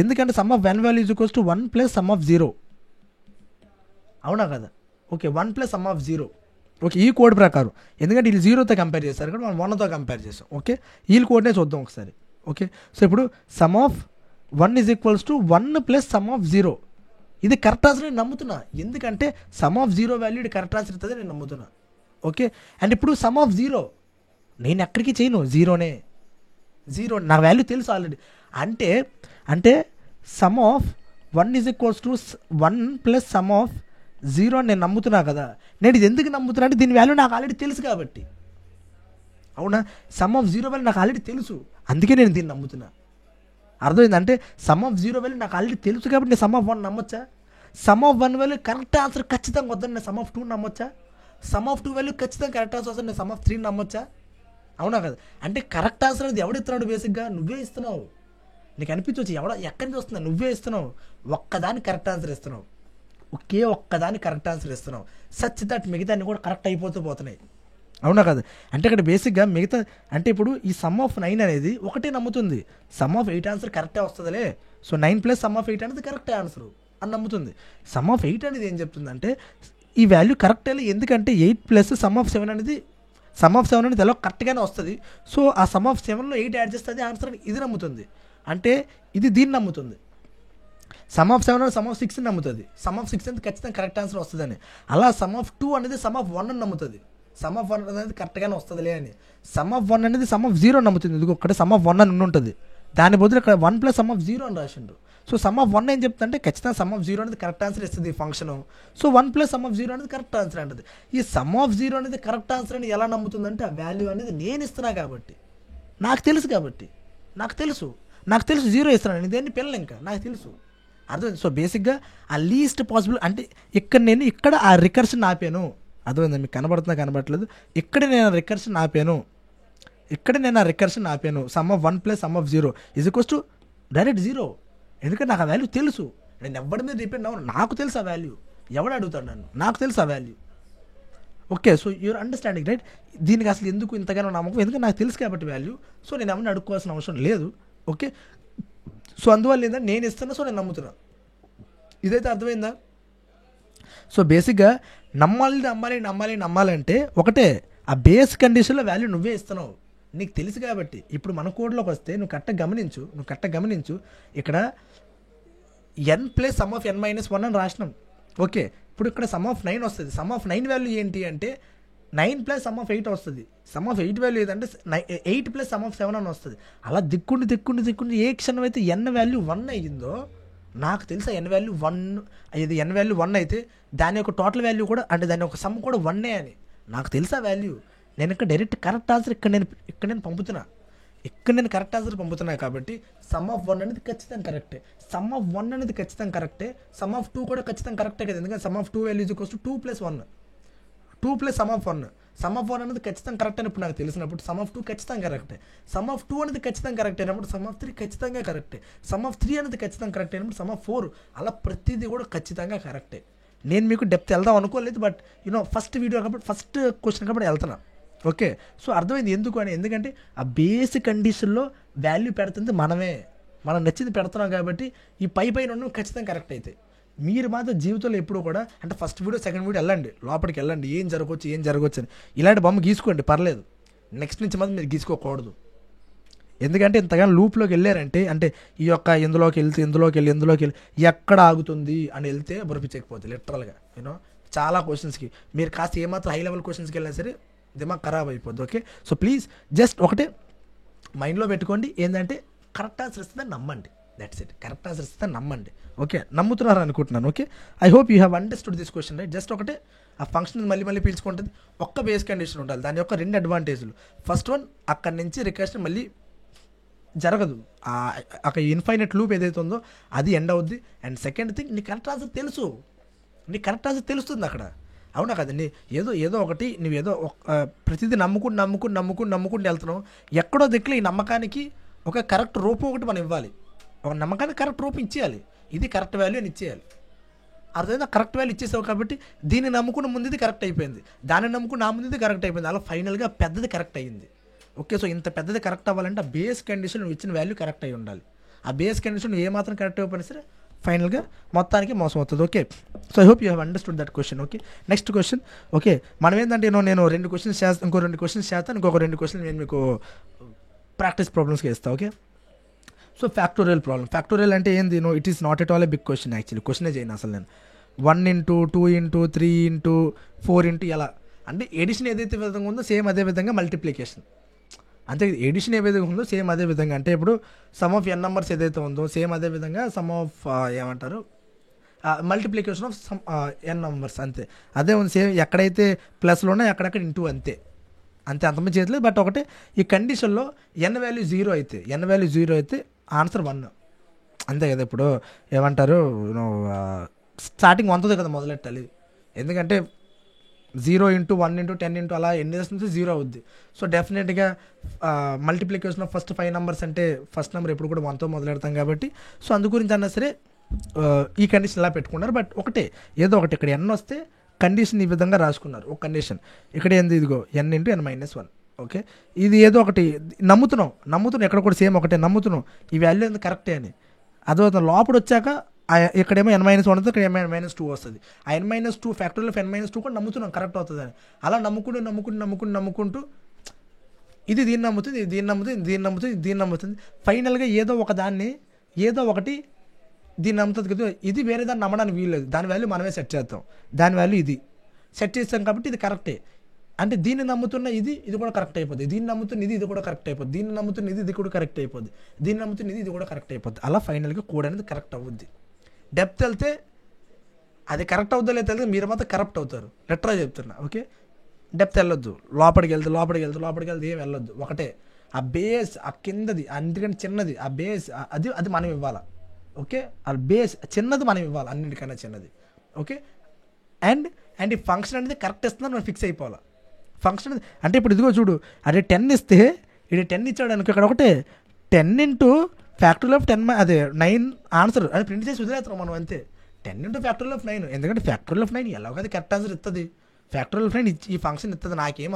ఎందుకంటే some of 1 value = 1 + some of 0. అవునా కదా. ఓకే, 1 + సమ్ ఆఫ్ 0 ఓకే, ఈ కోడ్ ప్రకారం, ఎందుకంటే వీళ్ళు 0తో కంపేర్ చేస్తారు కాబట్టి మనం 1తో కంపేర్ చేస్తాం. ఓకే, వీళ్ళ కోడ్నే చూద్దాం ఒకసారి. ఓకే, సో ఇప్పుడు some of 1 is equals to 1 plus sum of 0. ఇది కరెక్ట్ ఆన్సర్ నేను నమ్ముతున్నా, ఎందుకంటే సమ్ ఆఫ్ 0 వాల్యూ ఇది కరెక్ట్ ఆన్సర్ ఇస్తుంది నేను నమ్ముతున్నా. ఓకే, అండ్ ఇప్పుడు సమ్ ఆఫ్ 0 నేను ఎక్కడికి చేయను, 0నే, 0 నా వాల్యూ తెలుసు ఆల్రెడీ. అంటే sum of 1 is equals to 1 plus sum of 0 అని నేను నమ్ముతున్నా కదా. నేను ఇది ఎందుకు నమ్ముతున్నా అంటే దీని వాల్యూ నాకు ఆల్రెడీ తెలుసు కాబట్టి. అవునా, సమ్ ఆఫ్ 0 వాల్యూ నాకు ఆల్రెడీ తెలుసు, అందుకే నేను దీన్ని నమ్ముతున్నా. అర్థమైంది, అంటే సమ్ ఆఫ్ 0 వాల్యూ నాకు ఆల్రెడీ తెలుసు కాబట్టి నేను సమ్ ఆఫ్ 1 నమ్మొచ్చా? Sum of 1 value correct answer ఖచ్చితంగా వద్దని నేను సమ్ ఆఫ్ 2 నమ్మొచ్చా? సమ్ ఆఫ్ 2 వాల్యూ ఖచ్చితంగా కరెక్ట్ ఆన్సర్ వస్తుంది నేను సమ్ ఆఫ్ 3 నమ్మొచ్చా? అవునా కదా, అంటే కరెక్ట్ ఆన్సర్ అనేది ఎవడిస్తున్నాడు? బేసిక్గా నువ్వే ఇస్తున్నావు. నీకు అనిపించవచ్చు ఎక్కడి నుంచి వస్తున్నా, నువ్వే ఇస్తున్నావు. ఒక్కదాని కరెక్ట్ ఆన్సర్ ఇస్తున్నావు, ఒకే ఒక్కదాని కరెక్ట్ ఆన్సర్ ఇస్తున్నావు. సచ్ దట్ మిగతాన్ని కూడా కరెక్ట్ అయిపోతూ పోతున్నాయి. అవునా కదా, అంటే ఇక్కడ బేసిక్గా మిగతా అంటే ఇప్పుడు ఈ సమ్ ఆఫ్ 9 అనేది ఒకటే నమ్ముతుంది, సమ్ ఆఫ్ 8 ఆన్సర్ కరెక్టే వస్తుందిలే, సో 9 ప్లస్ సమ్ ఆఫ్ 8 అనేది కరెక్టే ఆన్సర్ అని నమ్ముతుంది. సమ్ ఆఫ్ 8 అనేది ఏం చెప్తుందంటే ఈ వాల్యూ కరెక్టే, ఎందుకంటే 8 ప్లస్ సమ్ ఆఫ్ 7 అనేది ఎలా కరెక్ట్గానే వస్తుంది. సో ఆ సమ్ ఆఫ్ 7లో 8 యాడ్ చేస్తే అది ఆన్సర్ అని ఇది నమ్ముతుంది. అంటే ఇది దీన్ని నమ్ముతుంది. సమ్ ఆఫ్ 7 సమ్ ఆఫ్ 6 నమ్ముతుంది, సమ్ ఆఫ్ 6 అనేది ఖచ్చితంగా కరెక్ట్ ఆన్సర్ వస్తుందని. అలా సమ్ ఆఫ్ 2 అనేది సమ్ ఆఫ్ 1 అని నమ్ముతుంది, సమ్ ఆఫ్ 1 అనేది కరెక్ట్గానే వస్తుందిలే అని. సమ్ ఆఫ్ 1 అనేది సమ్ ఆఫ్ 0 నమ్ముతుంది, ఇది ఒక్కటే సమ్ ఆఫ్ 1 అని ఉంటుంది, దాని బదులు ఇక్కడ 1 ప్లస్ సమ్ ఆఫ్ 0 అని రాసిండు. సో సమ్ ఆఫ్ 1 ఏం చెప్తుందంటే ఖచ్చితంగా సమ్ ఆఫ్ 0 అనేది కరెక్ట్ ఆన్సర్ ఇస్తుంది ఈ function. So 1 plus sum of 0 అనేది కరెక్ట్ ఆన్సర్ అంటుంది. ఈ సమ్ ఆఫ్ 0 అనేది కరెక్ట్ ఆన్సర్ అని ఎలా నమ్ముతుందంటే ఆ వాల్యూ అనేది నేను ఇస్తున్నా కాబట్టి, నాకు తెలుసు కాబట్టి, నాకు తెలుసు 0 ఇస్తున్నాను, నేను దేన్ని పిల్లలు ఇంకా నాకు తెలుసు. అర్థమైంది. సో బేసిక్గా ఆ లీస్ట్ పాసిబుల్ అంటే ఇక్కడ ఆ రికర్షన్ ఆపాను. అర్థమైంది, మీకు కనబడట్లేదు, ఇక్కడ నేను ఆ రికర్షన్ ఆపాను. Sum of 1 plus sum of 0 is equals to direct 0, ఎందుకంటే నాకు ఆ వాల్యూ తెలుసు. నేను ఎవరి మీద డిపెండ్ అవ్వను, నాకు తెలుసు ఆ వాల్యూ. ఎవడు అడుగుతాడు నన్ను, నాకు తెలుసు ఆ value. Okay, so your understanding right. దీనికి అసలు ఎందుకు ఇంతగానో నమ్మకం, ఎందుకంటే నాకు తెలుసు కాబట్టి వాల్యూ. సో నేను ఎవరిని అడుక్కోవాల్సిన అవసరం లేదు. ఓకే, సో అందువల్ల ఏంటంటే నేను ఇస్తున్నా, సో నేను నమ్ముతున్నా. ఇదైతే అర్థమైందా? సో బేసిక్గా నమ్మాలంటే ఒకటే, ఆ బేస్ కండిషన్లో వాల్యూ నువ్వే ఇస్తున్నావు, నీకు తెలుసు కాబట్టి. ఇప్పుడు మన కోడ్లోకి వస్తే నువ్వు కరెక్ట్గా గమనించు ఇక్కడ n plus sum of n minus 1 అని రాసినాం. ఓకే, ఇప్పుడు ఇక్కడ సమ్ ఆఫ్ 9 వస్తుంది. సమ్ ఆఫ్ 9 వాల్యూ ఏంటి అంటే 9 ప్లస్ సమ్ ఆఫ్ 8 వస్తుంది. సమ్ ఆఫ్ 8 వాల్యూ ఏదంటే 8 ప్లస్ సమ్ ఆఫ్ 7 అని వస్తుంది. అలా దిక్కుండి ఏ క్షణం అయితే n వాల్యూ 1 అయ్యిందో నాకు తెలుసా n వాల్యూ 1, ఇది n వాల్యూ 1 అయితే దాని యొక్క టోటల్ వాల్యూ కూడా అంటే దాని యొక్క సమ్ కూడా 1 అని నాకు తెలుసా వాల్యూ. నేను ఇక్కడ డైరెక్ట్ కరెక్ట్ ఆన్సర్ నేను పంపుతున్నా, కరెక్ట్ ఆన్సర్ పంపుతున్నా కాబట్టి సమ్ ఆఫ్ 1 అనేది ఖచ్చితంగా కరెక్టే, సమ్ ఆఫ్ 1 అనేది ఖచ్చితంగా కరెక్టే, సమ్ ఆఫ్ 2 కూడా ఖచ్చితంగా కరెక్టే కదా, ఎందుకంటే some of 2 value is equals to 2 plus 1, 2 plus sum of 1. Some of 1 అనేది ఖచ్చితంగా కరెక్ట్ అని ఇప్పుడు నాకు తెలిసినప్పుడు సమ్ ఆఫ్ 2 ఖచ్చితంగా కరెక్టే, సమ్ ఆఫ్ 2 అనేది ఖచ్చితంగా కరెక్ట్ అయినప్పుడు సమ్ ఆఫ్ 3 ఖచ్చితంగా కరెక్టే, సమ్ ఆఫ్ 3 అనేది ఖచ్చితంగా కరెక్ట్ అయినప్పుడు సమ్ ఆఫ్ 4, అలా ప్రతిదీ కూడా ఖచ్చితంగా కరెక్టే. నేను మీకు డెప్త్ వెళ్దాం అనుకోలేదు, బట్ ఫస్ట్ వీడియో కాబట్టి ఫస్ట్ క్వశ్చన్ కాబట్టి వెళ్తున్నా. ఓకే, సో అర్థమైంది ఎందుకు అని, ఎందుకంటే ఆ బేస్ కండిషన్లో వాల్యూ పెడుతుంది మనం నచ్చింది పెడుతున్నాం కాబట్టి ఈ పైన ఉన్న ఖచ్చితంగా కరెక్ట్ అయితే. మీరు మాత్రం జీవితంలో ఎప్పుడు కూడా అంటే ఫస్ట్ వీడియో సెకండ్ వీడియో వెళ్ళండి, లోపలికి వెళ్ళండి, ఏం జరగవచ్చు అని ఇలాంటి బొమ్మ గీసుకోండి పర్లేదు, నెక్స్ట్ నుంచి మాత్రం మీరు గీసుకోకూడదు. ఎందుకంటే ఇంతగానో లూప్లోకి వెళ్ళారంటే అంటే ఈ యొక్క ఇందులోకి వెళ్ళి ఎక్కడ ఆగుతుంది అని వెళ్తే బురపించకపోతుంది లిటరల్గా. చాలా క్వశ్చన్స్కి మీరు కాస్త ఏమాత్రం హై లెవెల్ క్వశ్చన్స్కి వెళ్ళినా సరే దిమాగ్ ఖరాబ్ అయిపోద్ది. ఓకే, సో ప్లీజ్ జస్ట్ ఒకటే మైండ్లో పెట్టుకోండి, ఏంటంటే కరెక్ట్ ఆన్సర్ ఇస్తుందని నమ్మండి, దట్స్ ఇట్. కరెక్ట్ ఆన్సర్ ఇస్తుందని నమ్మండి. ఓకే, నమ్ముతున్నారు అనుకుంటున్నాను. Okay, I hope you have understood this question right. Just ఒకటే ఆ ఫంక్షన్ మళ్ళీ పీల్చుకుంటుంది, ఒక్క బేస్ కండిషన్ ఉండాలి, దాని యొక్క 2 అడ్వాంటేజ్లు. ఫస్ట్ వన్, అక్కడి నుంచి రికర్షన్ మళ్ళీ జరగదు, అక్కడ ఇన్ఫైనైట్ లూప్ ఏదైతే ఉందో అది ఎండ్ అవుద్ది. అండ్ సెకండ్ థింగ్, నీ కరెక్ట్ ఆన్సర్ తెలుస్తుంది అక్కడ. అవునా కదండి, ఏదో ఒకటి నువ్వేదో ప్రతిదీ నమ్ముకుంటూ వెళ్తున్నావు, ఎక్కడో దిక్కులో ఈ నమ్మకానికి ఒక కరెక్ట్ రూపం ఒకటి మనం ఇవ్వాలి, ఒక నమ్మకానికి కరెక్ట్ రూపం ఇచ్చేయాలి, ఇది కరెక్ట్ వాల్యూ అని ఇచ్చేయాలి. అర్థమైందా, కరెక్ట్ వాల్యూ ఇచ్చేసావు కాబట్టి దీన్ని నమ్ముకున్న ముందుది కరెక్ట్ అయిపోయింది, దాన్ని నమ్ముకున్న ఆ ముందుది కరెక్ట్ అయిపోయింది, అలా ఫైనల్గా పెద్దది కరెక్ట్ అయ్యింది. ఓకే, సో ఇంత పెద్దది కరెక్ట్ అవ్వాలంటే ఆ బేస్ కండిషన్ నువ్వు ఇచ్చిన వాల్యూ కరెక్ట్ అయి ఉండాలి. ఆ బేస్ కండిషన్ ఏమాత్రం కరెక్ట్ అయిపోయినా సరే ఫైనల్గా మొత్తానికి మోసం అవుతుంది. Okay, so I hope you have understood that question. Okay, next question. Okay, మనం ఏంటంటే నేను 2 క్వశ్చన్స్ చేస్తాను, ఇంకో 2 క్వశ్చన్స్ చేస్తాను, ఇంకొక 2 క్వశ్చన్స్ నేను మీకు ప్రాక్టీస్ ప్రాబ్లమ్స్కి ఇస్తాను. Okay, so factorial problem. Factorial అంటే ఏంది? It is not at all a big question. Actually క్వశ్చనే చేయను అసలు నేను. 1 ఇంటూ 2 ఇంటూ 3 ఇంటూ 4 ఇంటూ ఎలా అంటే ఎడిషన్ ఏదైతే విధంగా ఉందో సేమ్ అదే విధంగా మల్టిప్లికేషన్ అంతే. ఎడిషన్ ఏ విధంగా ఉందో సేమ్ అదే విధంగా, అంటే ఇప్పుడు సమ్ ఆఫ్ ఎన్ నెంబర్స్ ఏదైతే ఉందో సేమ్ అదే విధంగా సమ్ ఆఫ్ ఏమంటారు multiplication of sum n numbers అంతే. అదే ఉంది సేమ్. ఎక్కడైతే ప్లస్లో ఉన్నాయో అక్కడక్కడ ఇంటూ అంతే అంతమంది చేయట్లేదు. బట్ ఒకటే ఈ కండిషన్లో ఎన్ వాల్యూ 0 అయితే ఆన్సర్ 1 అంతే కదా. ఇప్పుడు ఏమంటారు స్టార్టింగ్ 1తో కదా మొదలెట్టాలి, ఎందుకంటే 0 ఇంటూ 1 ఇంటూ 10 ఇంటూ అలా ఎన్ని చేస్తుంది 0 అవుద్ది. సో డెఫినెట్గా మల్టిప్లికేషన్ ఆఫ్ ఫస్ట్ 5 నెంబర్స్ అంటే ఫస్ట్ నెంబర్ ఎప్పుడు కూడా 1తో మొదలెడతాం కాబట్టి, సో అందు గురించి అన్నా సరే ఈ కండిషన్ ఇలా పెట్టుకున్నారు. బట్ ఒకటే ఏదో ఒకటి ఇక్కడ ఎన్ వస్తే కండిషన్ ఈ విధంగా రాసుకున్నారు. ఒక కండిషన్ ఇక్కడ ఏంది, ఇదిగో ఎన్ ఇంటూ n-1. ఓకే, ఇది ఏదో ఒకటి నమ్ముతున్నాం ఎక్కడ కూడా సేమ్ ఒకటే నమ్ముతున్నాం ఈ వాల్యూ ఎందుకు కరెక్టే అని. అదో లోపల వచ్చాక ఇక్కడేమో n-1 ఉంటుంది, ఇక్కడ n-2 వస్తుంది. ఆ n-2 ఫ్యాక్టరీలో n-2 కూడా నమ్ముతున్నాం కరెక్ట్ అవుతుంది అని. అలా నమ్ముకుంటూ ఇది దీన్ని నమ్ముతుంది, దీన్ని నమ్ముతుంది. ఫైనల్గా ఏదో ఒకటి దీన్ని నమ్ముతుంది కదా. ఇది వేరే దాన్ని నమ్మడానికి వీల్లేదు, దాని వాల్యూ మనమే సెట్ చేస్తాం. దాని వాల్యూ ఇది సెట్ చేస్తాం కాబట్టి ఇది కరెక్టే. అంటే దీన్ని నమ్ముతున్న ఇది కూడా కరెక్ట్ అయిపోద్ది, దీన్ని నమ్ముతున్న ఇది కూడా కరెక్ట్ అయిపోద్ది, దీన్ని నమ్ముతున్న ఇది కూడా కరెక్ట్ అయిపోద్ది, దీన్ని నమ్ముతున్న ఇది కూడా కరెక్ట్ అయిపోద్ది. అలా ఫైనల్గా కోడ్ అనేది కరెక్ట్ అవుద్ది. డెప్త్ వెళ్తే అది కరెక్ట్ అవుద్దో లేదో తెలియదు, మీరు మాత్రం కరెక్ట్ అవుతారు. లెటరా చెప్తున్నా. ఓకే, డెప్త్ వెళ్ళొద్దు, లోపలికి వెళ్తే ఏం వెళ్ళొద్దు. ఒకటే ఆ బేస్, ఆ కిందది అందుకంటే చిన్నది, ఆ బేస్ అది మనం ఇవ్వాలి. ఓకే, ఆ బేస్ చిన్నది మనం ఇవ్వాలి, అన్నిటికన్నా చిన్నది. ఓకే, అండ్ ఈ ఫంక్షన్ అనేది కరెక్ట్ ఇస్తుందని మనం ఫిక్స్ అయిపోవాలి. ఫంక్షన్ అంటే ఇప్పుడు ఇదిగో చూడు, అదే 10 ఇస్తే ఇది 10 ఇచ్చాడు అనుకో, ఇక్కడ ఒకటే 10 ఇంటూ ఫ్యాక్టరీ ఆఫ్ 10 అదే 9 ఆన్సర్ అని ప్రింట్ చేసి వదిలేస్తాం మనం అంతే. 10 ఇంటూ ఫ్యాక్టరీ ఆఫ్ 9, ఎందుకంటే ఫ్యాక్టరీ ఆఫ్ 9 ఎలాగో అది కరెక్ట్ ఆన్సర్ ఇస్తుంది. ఫ్యాక్టరీ ఆఫ్ 9 ఈ ఫంక్షన్ ఇస్తుంది, నాకేం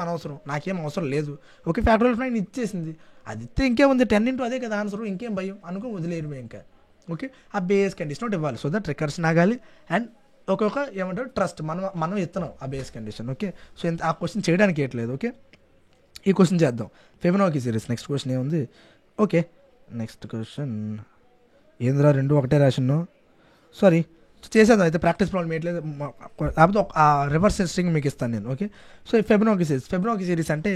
అవసరం లేదు. ఓకే, ఫ్యాక్టరీ ఆఫ్ 9 ఇచ్చేసింది, అది ఇస్తే ఇంకేముంది 10 ఇంటూ అదే కదా ఆన్సర్, ఇంకేం భయం అనుకో వదిలేయడమే ఇంకా. ఓకే, ఆ బేస్ కండిషన్ ఒకటి ఇవ్వాలి, సో దట్ రికర్షన్ ఆగాలి. అండ్ ఒక్కొక్క ఏమంటారు ట్రస్ట్ మనం ఇస్తున్నాం ఆ బేస్ కండిషన్. ఓకే, సో ఆ క్వశ్చన్ చేయడానికి ఏట్లేదు. ఓకే, ఈ క్వశ్చన్ చేద్దాం. ఫిబొనాకీ సిరీస్ నెక్స్ట్ క్వశ్చన్ ఏముంది? ఓకే, నెక్స్ట్ క్వశ్చన్ ఏంద్రా 2 ఒకటే రాసిను, సారీ చేసేద్దాం అయితే. ప్రాక్టీస్ ప్రాబ్లం ఏంట్లేదు, లేకపోతే రివర్స్ స్ట్రింగ్ మీకు ఇస్తాను నేను. ఓకే, సో ఈ ఫిబొనాకీ సిరీస్ అంటే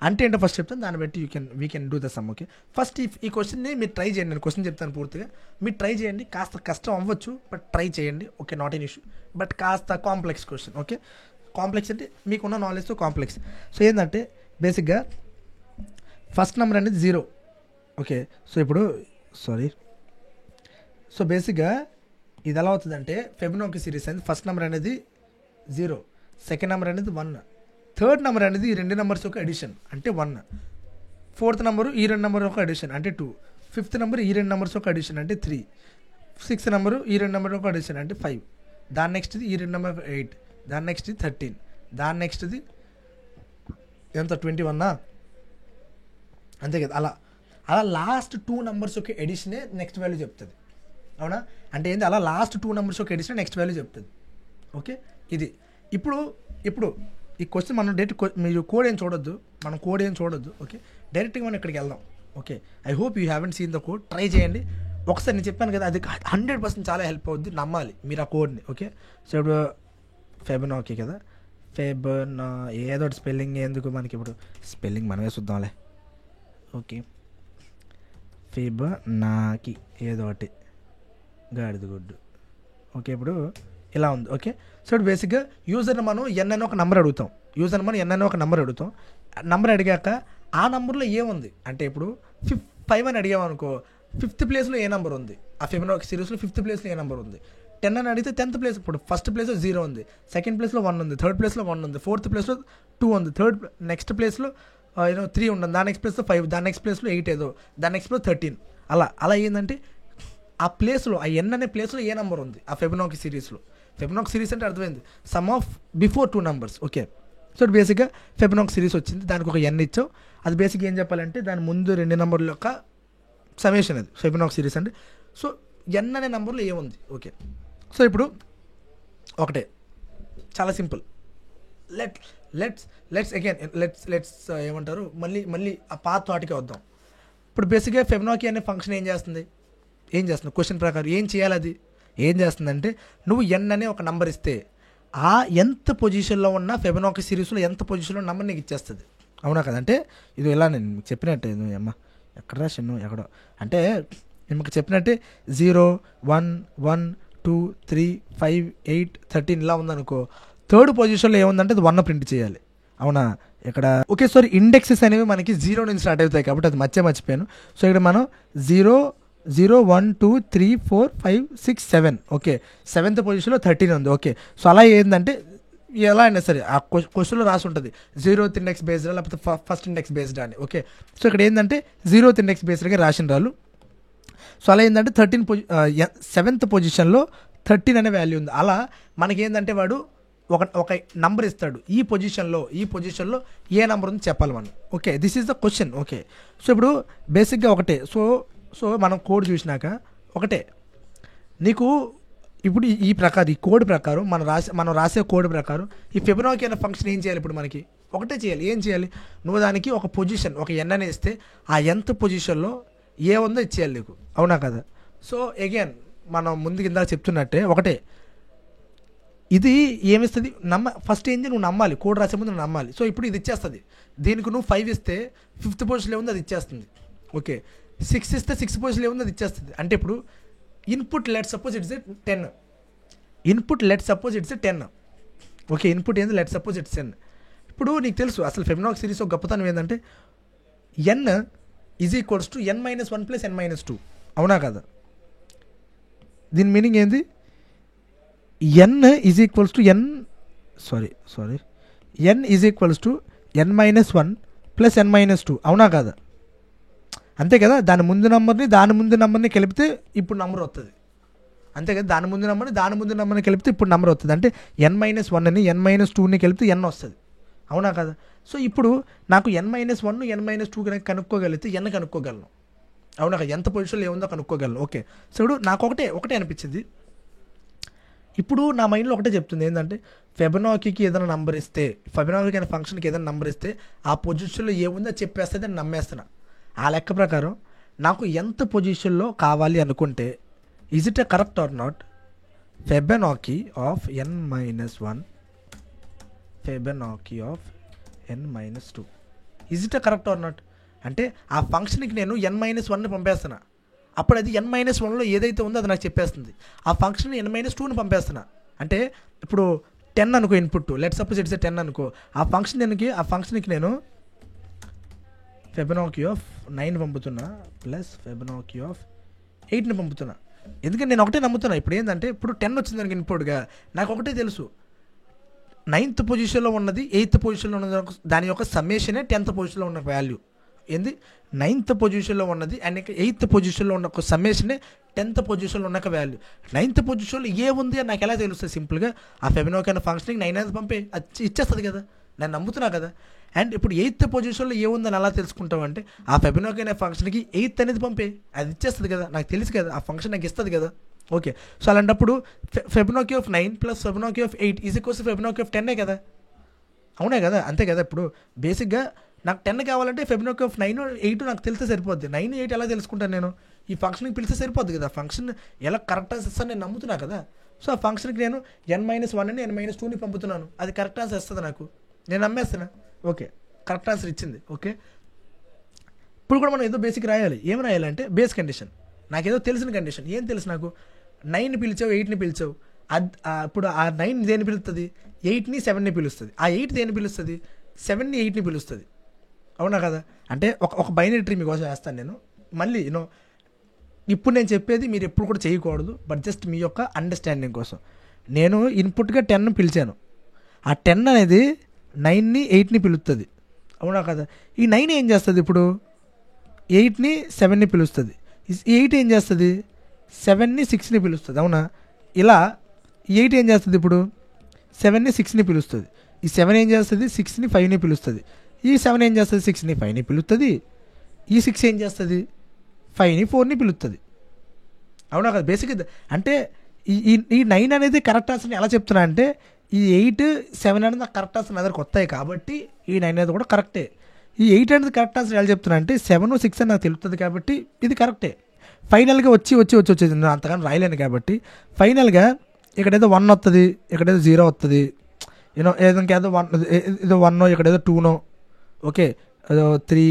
అంటే ఏంటో ఫస్ట్ చెప్తాను, దాన్ని బట్టి we can do the sum. Okay, first ఈ క్వశ్చన్ని మీరు ట్రై చేయండి. నేను క్వశ్చన్ చెప్తాను పూర్తిగా, మీరు ట్రై చేయండి. కాస్త కష్టం అవ్వచ్చు, బట్ ట్రై చేయండి. Okay, not an issue, but కాస్త కాంప్లెక్స్ క్వశ్చన్. ఓకే, కాంప్లెక్స్ అంటే మీకున్న నాలెడ్జ్తో కాంప్లెక్స్. సో ఏంటంటే బేసిక్గా ఫస్ట్ నెంబర్ అనేది 0. ఓకే, సో బేసిక్గా ఇది ఎలా అవుతుందంటే ఫిబొనాకీ సిరీస్ అనేది ఫస్ట్ నెంబర్ అనేది 0, సెకండ్ నెంబర్ అనేది 1, థర్డ్ నెంబర్ అనేది ఈ 2 నెంబర్స్ యొక్క అడిషన్ అంటే 1, ఫోర్త్ నెంబరు ఈ 2 నెంబర్ యొక్క అడిషన్ అంటే 2, ఫిఫ్త్ నెంబర్ ఈ 2 నెంబర్స్ యొక్క అడిషన్ అంటే 3, సిక్స్త్ నెంబరు ఈ 2 నెంబర్ యొక్క అడిషన్ అంటే 5, దాని నెక్స్ట్ది ఈ 2 నెంబర్ 8, దాని నెక్స్ట్ది 13, దాని నెక్స్ట్ది ఎంత 21 అంతే కదా. అలా లాస్ట్ 2 నెంబర్స్ యొక్క ఎడిషనే నెక్స్ట్ వాల్యూ చెప్తుంది. అవునా, అంటే ఏంటి, అలా లాస్ట్ 2 నెంబర్స్ యొక్క ఎడిషన్ నెక్స్ట్ వాల్యూ చెప్తుంది. ఓకే, ఇది ఇప్పుడు ఈ క్వశ్చన్ మనం డైరెక్ట్ మీరు కోడ్ ఏం చూడొద్దు. ఓకే, డైరెక్ట్గా మనం ఇక్కడికి వెళ్దాం. Okay, I hope you haven't seen the code. Try చేయండి ఒకసారి. నేను చెప్పాను కదా, అది 100% చాలా హెల్ప్ అవుద్ది, నమ్మాలి మీరు ఆ కోడ్ని. ఓకే, సో ఇప్పుడు ఫిబొనాకీ కదా, ఏదో ఒకటి స్పెల్లింగ్ ఎందుకు మనకి, ఇప్పుడు స్పెల్లింగ్ మనమే చూద్దాంలే. ఓకే, ఫిబొనాకీ ఏదో ఒకటి గాడిద గుడ్డు. ఓకే, ఇప్పుడు ఇలా ఉంది. ఓకే, సో బేసిక్గా యూజర్ని మనం ఎన్ అని ఒక నెంబర్ అడుగుతాం. నెంబర్ అడిగాక ఆ నెంబర్లో ఏముంది అంటే ఇప్పుడు 5 అని అడిగామనుకో, 5th ప్లేస్లో ఏ నెంబర్ ఉంది, ఆ ఫిబొనాకీ సిరీస్లో 5th ప్లేస్లో ఏ నెంబర్ ఉంది. 10 అని అడిగితే 10th ప్లేస్, ఇప్పుడు ఫస్ట్ ప్లేస్లో 0 ఉంది, సెకండ్ ప్లేస్లో 1 ఉంది, థర్డ్ ప్లేస్లో 1 ఉంది, ఫోర్త్ ప్లేస్లో 2 ఉంది, నెక్స్ట్ ప్లేస్లో 3 ఉంటుంది, దాని నెక్స్ట్ ప్లేస్లో 5, దాని నెక్స్ట్ ప్లేస్లో 8 ఏదో, దాని నెక్స్ట్ ప్లేస్లో 13. అలా ఏంటంటే ఆ ప్లేస్లో, ఆ ఎన్ అనే ప్లేస్లో ఏ నెంబర్ ఉంది ఆ ఫిబొనాకీ సిరీస్లో. ఫిబొనాకీ సిరీస్ అంటే అర్థమైంది, some of before 2 numbers. Okay, so బేసిక్గా ఫిబొనాకీ సిరీస్ వచ్చింది, దానికి ఒక ఎన్ ఇచ్చావు. అది బేసిక్గా ఏం చెప్పాలంటే దాని ముందు 2 నెంబర్ల యొక్క సమేషన్, అది ఫిబొనాకీ సిరీస్ అంటే. సో ఎన్ అనే నెంబర్లో ఏముంది. ఓకే, సో ఇప్పుడు ఒకటే, చాలా సింపుల్. లెట్స్ అగైన్ లెట్స్ ఏమంటారు, మళ్ళీ ఆ పాత వాటికి వద్దాం. ఇప్పుడు బేసిక్గా ఫెబొనాకీ అనే ఫంక్షన్ ఏం చేస్తుంది క్వశ్చన్ ప్రకారం ఏం చేయాలి, అది ఏం చేస్తుందంటే నువ్వు ఎన్ అనే ఒక నెంబర్ ఇస్తే ఆ ఎంత పొజిషన్లో ఉన్న ఫెబొనాకీ సిరీస్లో ఎంత పొజిషన్లో నెంబర్ నీకు ఇచ్చేస్తుంది. అవునా కదా? అంటే ఇది ఇలా నేను మీకు చెప్పినట్టే, అమ్మ ఎక్కడ రాశాను ఎక్కడో, అంటే నేను మీకు చెప్పినట్టే 0 1 1 2 3 5 8 13 ఇలా ఉందనుకో, థర్డ్ పొజిషన్లో ఏముందంటే అది 1 ప్రింట్ చేయాలి. అవునా? ఇక్కడ ఓకే, సారీ ఇండెక్సెస్ అనేవి మనకి 0 నుంచి స్టార్ట్ అవుతాయి కాబట్టి అది మర్చిపోయాను. సో ఇక్కడ మనం 0 0 1 2 3 4 5 6 7 ఓకే, 7th పొజిషన్లో 13 ఉంది. ఓకే, సో అలా ఏంటంటే ఎలా అయినా సరే ఆ క్వశ్చన్లో రాసి ఉంటుంది 0th ఇండెక్స్ బేస్డ్ లేకపోతే ఫస్ట్ ఇండెక్స్ బేస్డ్ అని. ఓకే, సో ఇక్కడ ఏంటంటే 0th ఇండెక్స్ బేస్డ్గా రాసిన రాళ్ళు. సో అలా ఏంటంటే 7th పొజిషన్లో 13 అనే వాల్యూ ఉంది. అలా మనకేంటంటే వాడు ఒక నంబర్ ఇస్తాడు, ఈ పొజిషన్లో ఏ నెంబర్ ఉంది చెప్పాలి మనం. Okay, this is the question. Okay, so ఇప్పుడు బేసిక్గా ఒకటే. సో మనం కోడ్ చూసినాక ఒకటే నీకు ఇప్పుడు ఈ కోడ్ ప్రకారం మనం రాసే కోడ్ ప్రకారం ఈ ఫెబొనాకీ అనే ఫంక్షన్ ఏం చేయాలి, ఇప్పుడు మనకి ఒకటే చేయాలి. ఏం చేయాలి, నువ్వు దానికి ఒక పొజిషన్ ఒక ఎన్ అని ఇస్తే ఆ ఎంత పొజిషన్లో ఏ ఉందో ఇచ్చేయాలి నీకు. అవునా కదా? సో అగైన్ మనం ముందుకు ఇందాక చెప్తున్నట్టే ఒకటే, ఇది ఏమిస్తుంది ఫస్ట్ ఏంటి నువ్వు నమ్మాలి, కోడ్ రాసే ముందు నువ్వు నమ్మాలి. సో ఇప్పుడు ఇది ఇచ్చేస్తుంది, దీనికి నువ్వు 5 ఇస్తే 5th పొజిషన్ ఏముంది అది ఇచ్చేస్తుంది. ఓకే, 6 ఇస్తే 6th పొజిషన్ ఏముంది అది ఇచ్చేస్తుంది. అంటే ఇప్పుడు input let suppose it's 10. Okay, input ఏంది లెట్ సపోజ్ ఇట్స్ 10. ఇప్పుడు నీకు తెలుసు అసలు ఫెబొనాకీ సిరీస్ ఒక గొప్పతనం ఏంటంటే n is equals to n - 1 + n - 2. అవునా కదా? దీని మీనింగ్ ఏంది, n is equals to n is equals to n - 1 + n - 2. అవునా కదా? అంతే కదా? దాని ముందు నెంబర్ని కలిపితే ఇప్పుడు నెంబర్ వస్తుంది. అంతే కదా? దాని ముందు నెంబర్ని కలిపితే ఇప్పుడు నెంబర్ వస్తుంది. అంటే n - 1ని n - 2ని కలిపితే n వస్తుంది. అవునా కదా? సో ఇప్పుడు నాకు n - 1 n - 2 కనుక కనుక్కోగలిగితే n కనుక్కోగలను. అవునా కదా? ఎంత పొజిషన్లో ఏముందో కనుక్కోగలను. ఓకే, సో ఇప్పుడు నాకు ఒకటే అనిపించింది. ఇప్పుడు నా మైండ్లో ఒకటే చెప్తుంది ఏంటంటే ఫెబొనాకీకి ఏదైనా నంబర్ ఇస్తే, ఫెబొనాకీ అనే ఫంక్షన్కి ఏదైనా నంబర్ ఇస్తే ఆ పొజిషన్లో ఏముందో చెప్పేస్తే నేను నమ్మేస్తున్నా. ఆ లెక్క ప్రకారం నాకు ఎంత పొజిషన్లో కావాలి అనుకుంటే is it a correct or not, Fibonacci of n - 1 Fibonacci of n - 2 is it a correct or not అంటే ఆ ఫంక్షన్కి నేను n - 1ని పంపేస్తున్నా, అప్పుడు అది n - 1లో ఏదైతే ఉందో అది నాకు చెప్పేస్తుంది. ఆ ఫంక్షన్ n - 2ని పంపేస్తున్నా, అంటే ఇప్పుడు 10 అనుకో ఇన్పుట్, లెట్ సపోజ్ ఇట్స్ 10 అనుకో, ఆ ఫంక్షన్కి నేను ఫెబొనాకీ ఆఫ్ 9 పంపుతున్నా ప్లస్ ఫెబొనాకీ ఆఫ్ 8ని పంపుతున్నా. ఎందుకంటే నేను ఒకటే నమ్ముతున్నా. ఇప్పుడు ఏంటంటే ఇప్పుడు 10 వచ్చింది దానికి ఇన్పుట్గా, నాకు ఒకటే తెలుసు 9th పొజిషన్లో ఉన్నది 8th పొజిషన్లో ఉన్నది దాని యొక్క సమ్మేషనే 10th పొజిషన్లో ఉన్న వాల్యూ. ఏంది 9th పొజిషన్లో ఉన్నది అండ్ 8th పొజిషన్లో ఉన్న ఒక సమ్మేషనే 10th పొజిషన్లో ఉన్న ఒక వాల్యూ. 9th పొజిషన్లో ఏ ఉంది అని నాకు ఎలా తెలుస్తుంది, సింపుల్గా ఆ ఫెబొనాకీ అనే ఫంక్షన్కి 9 అనేది పంపే అది ఇచ్చేస్తుంది కదా, నేను నమ్ముతున్నా కదా. అండ్ ఇప్పుడు 8th పొజిషన్లో ఏముందని అలా తెలుసుకుంటావు అంటే ఆ ఫెబొనాకీ అనే ఫంక్షన్కి 8th అనేది పంపే అది ఇచ్చేస్తుంది కదా, నాకు తెలుసు కదా, ఆ ఫంక్షన్ నాకు ఇస్తుంది కదా. ఓకే, సో అలాంటప్పుడు Fibonacci of 9 plus Fibonacci of 8 is equals Fibonacci of 10 కదా. అవునే కదా? అంతే కదా? ఇప్పుడు బేసిక్గా నాకు 10 కావాలంటే ఫెబొనాకీ ఆఫ్ 9 8 నాకు తెలిస్తే సరిపోద్ది. 9 8 ఎలా తెలుసుకుంటాను నేను, ఈ ఫంక్షన్కి పిలిస్తే సరిపోద్ది కదా. ఫంక్షన్ ఎలా కరెక్ట్ ఆన్సర్ ఇస్తాను నేను నమ్ముతున్నా కదా. సో ఆ ఫంక్షన్కి నేను n - 1ని n - 2ని పంపుతున్నాను, అది కరెక్ట్ ఆన్సర్ ఇస్తుంది నాకు, నేను నమ్మేస్తున్నా. ఓకే, కరెక్ట్ ఆన్సర్ ఇచ్చింది. ఓకే, ఇప్పుడు కూడా మనం ఏదో బేసిక్ రాయాలి. ఏం రాయాలంటే బేస్ కండిషన్, నాకేదో తెలిసిన కండిషన్. ఏం తెలుసు నాకు, 9ని పిలిచావు 8ని పిలిచావు, ఇప్పుడు ఆ 9 దేన్ని పిలుస్తుంది, 8ని 7ని పిలుస్తుంది. ఆ 8 దేన్ని పిలుస్తుంది, 7ని 8ని పిలుస్తుంది. అవునా కదా? అంటే ఒక బైనరీ ట్రీ మీకోసం వేస్తాను నేను. మళ్ళీ ఇప్పుడు నేను చెప్పేది మీరు ఎప్పుడు కూడా చేయకూడదు, బట్ జస్ట్ మీ యొక్క అండర్స్టాండింగ్ కోసం. నేను ఇన్పుట్గా 10 పిలిచాను, ఆ 10 అనేది 9ని 8ని పిలుస్తుంది. అవునా కదా? ఈ 9 ఏం చేస్తుంది, ఇప్పుడు 8ని 7ని పిలుస్తుంది. ఈ 8 ఏం చేస్తుంది, 7ని 6ని పిలుస్తుంది. అవునా? ఇలా 8 ఏం చేస్తుంది, ఇప్పుడు 7ని 6ని పిలుస్తుంది. ఈ 7 ఏం చేస్తుంది, 6ని 5ని పిలుస్తుంది. ఈ 7 ఏం చేస్తుంది, 6ని 5ని పిలుస్తుంది. ఈ 6 ఏం చేస్తుంది, 5ని 4ని పిలుస్తుంది. అవునా కదా బేసిక్ అంటే ఈ ఈ ఈ 9 అనేది కరెక్ట్ ఆన్సర్ని ఎలా చెప్తున్నా అంటే ఈ 8 7 అనేది నాకు కరెక్ట్ ఆన్సర్ నా దగ్గరకు వస్తాయి కాబట్టి ఈ 9 అనేది కూడా కరెక్టే. ఈ 8 అనేది కరెక్ట్ ఆన్సర్ ఎలా చెప్తున్నా అంటే 7 6 అని నాకు తెలుస్తుంది కాబట్టి ఇది కరెక్టే. ఫైనల్గా వచ్చేది నేను అంతగానో రాయలేను కాబట్టి ఫైనల్గా ఇక్కడేదో 1 వస్తుంది, ఇక్కడేదో 0 వస్తుంది, ఇంకేదో 1 ఏదో 1 ఇక్కడేదో 2 ఓకే ఏదో 3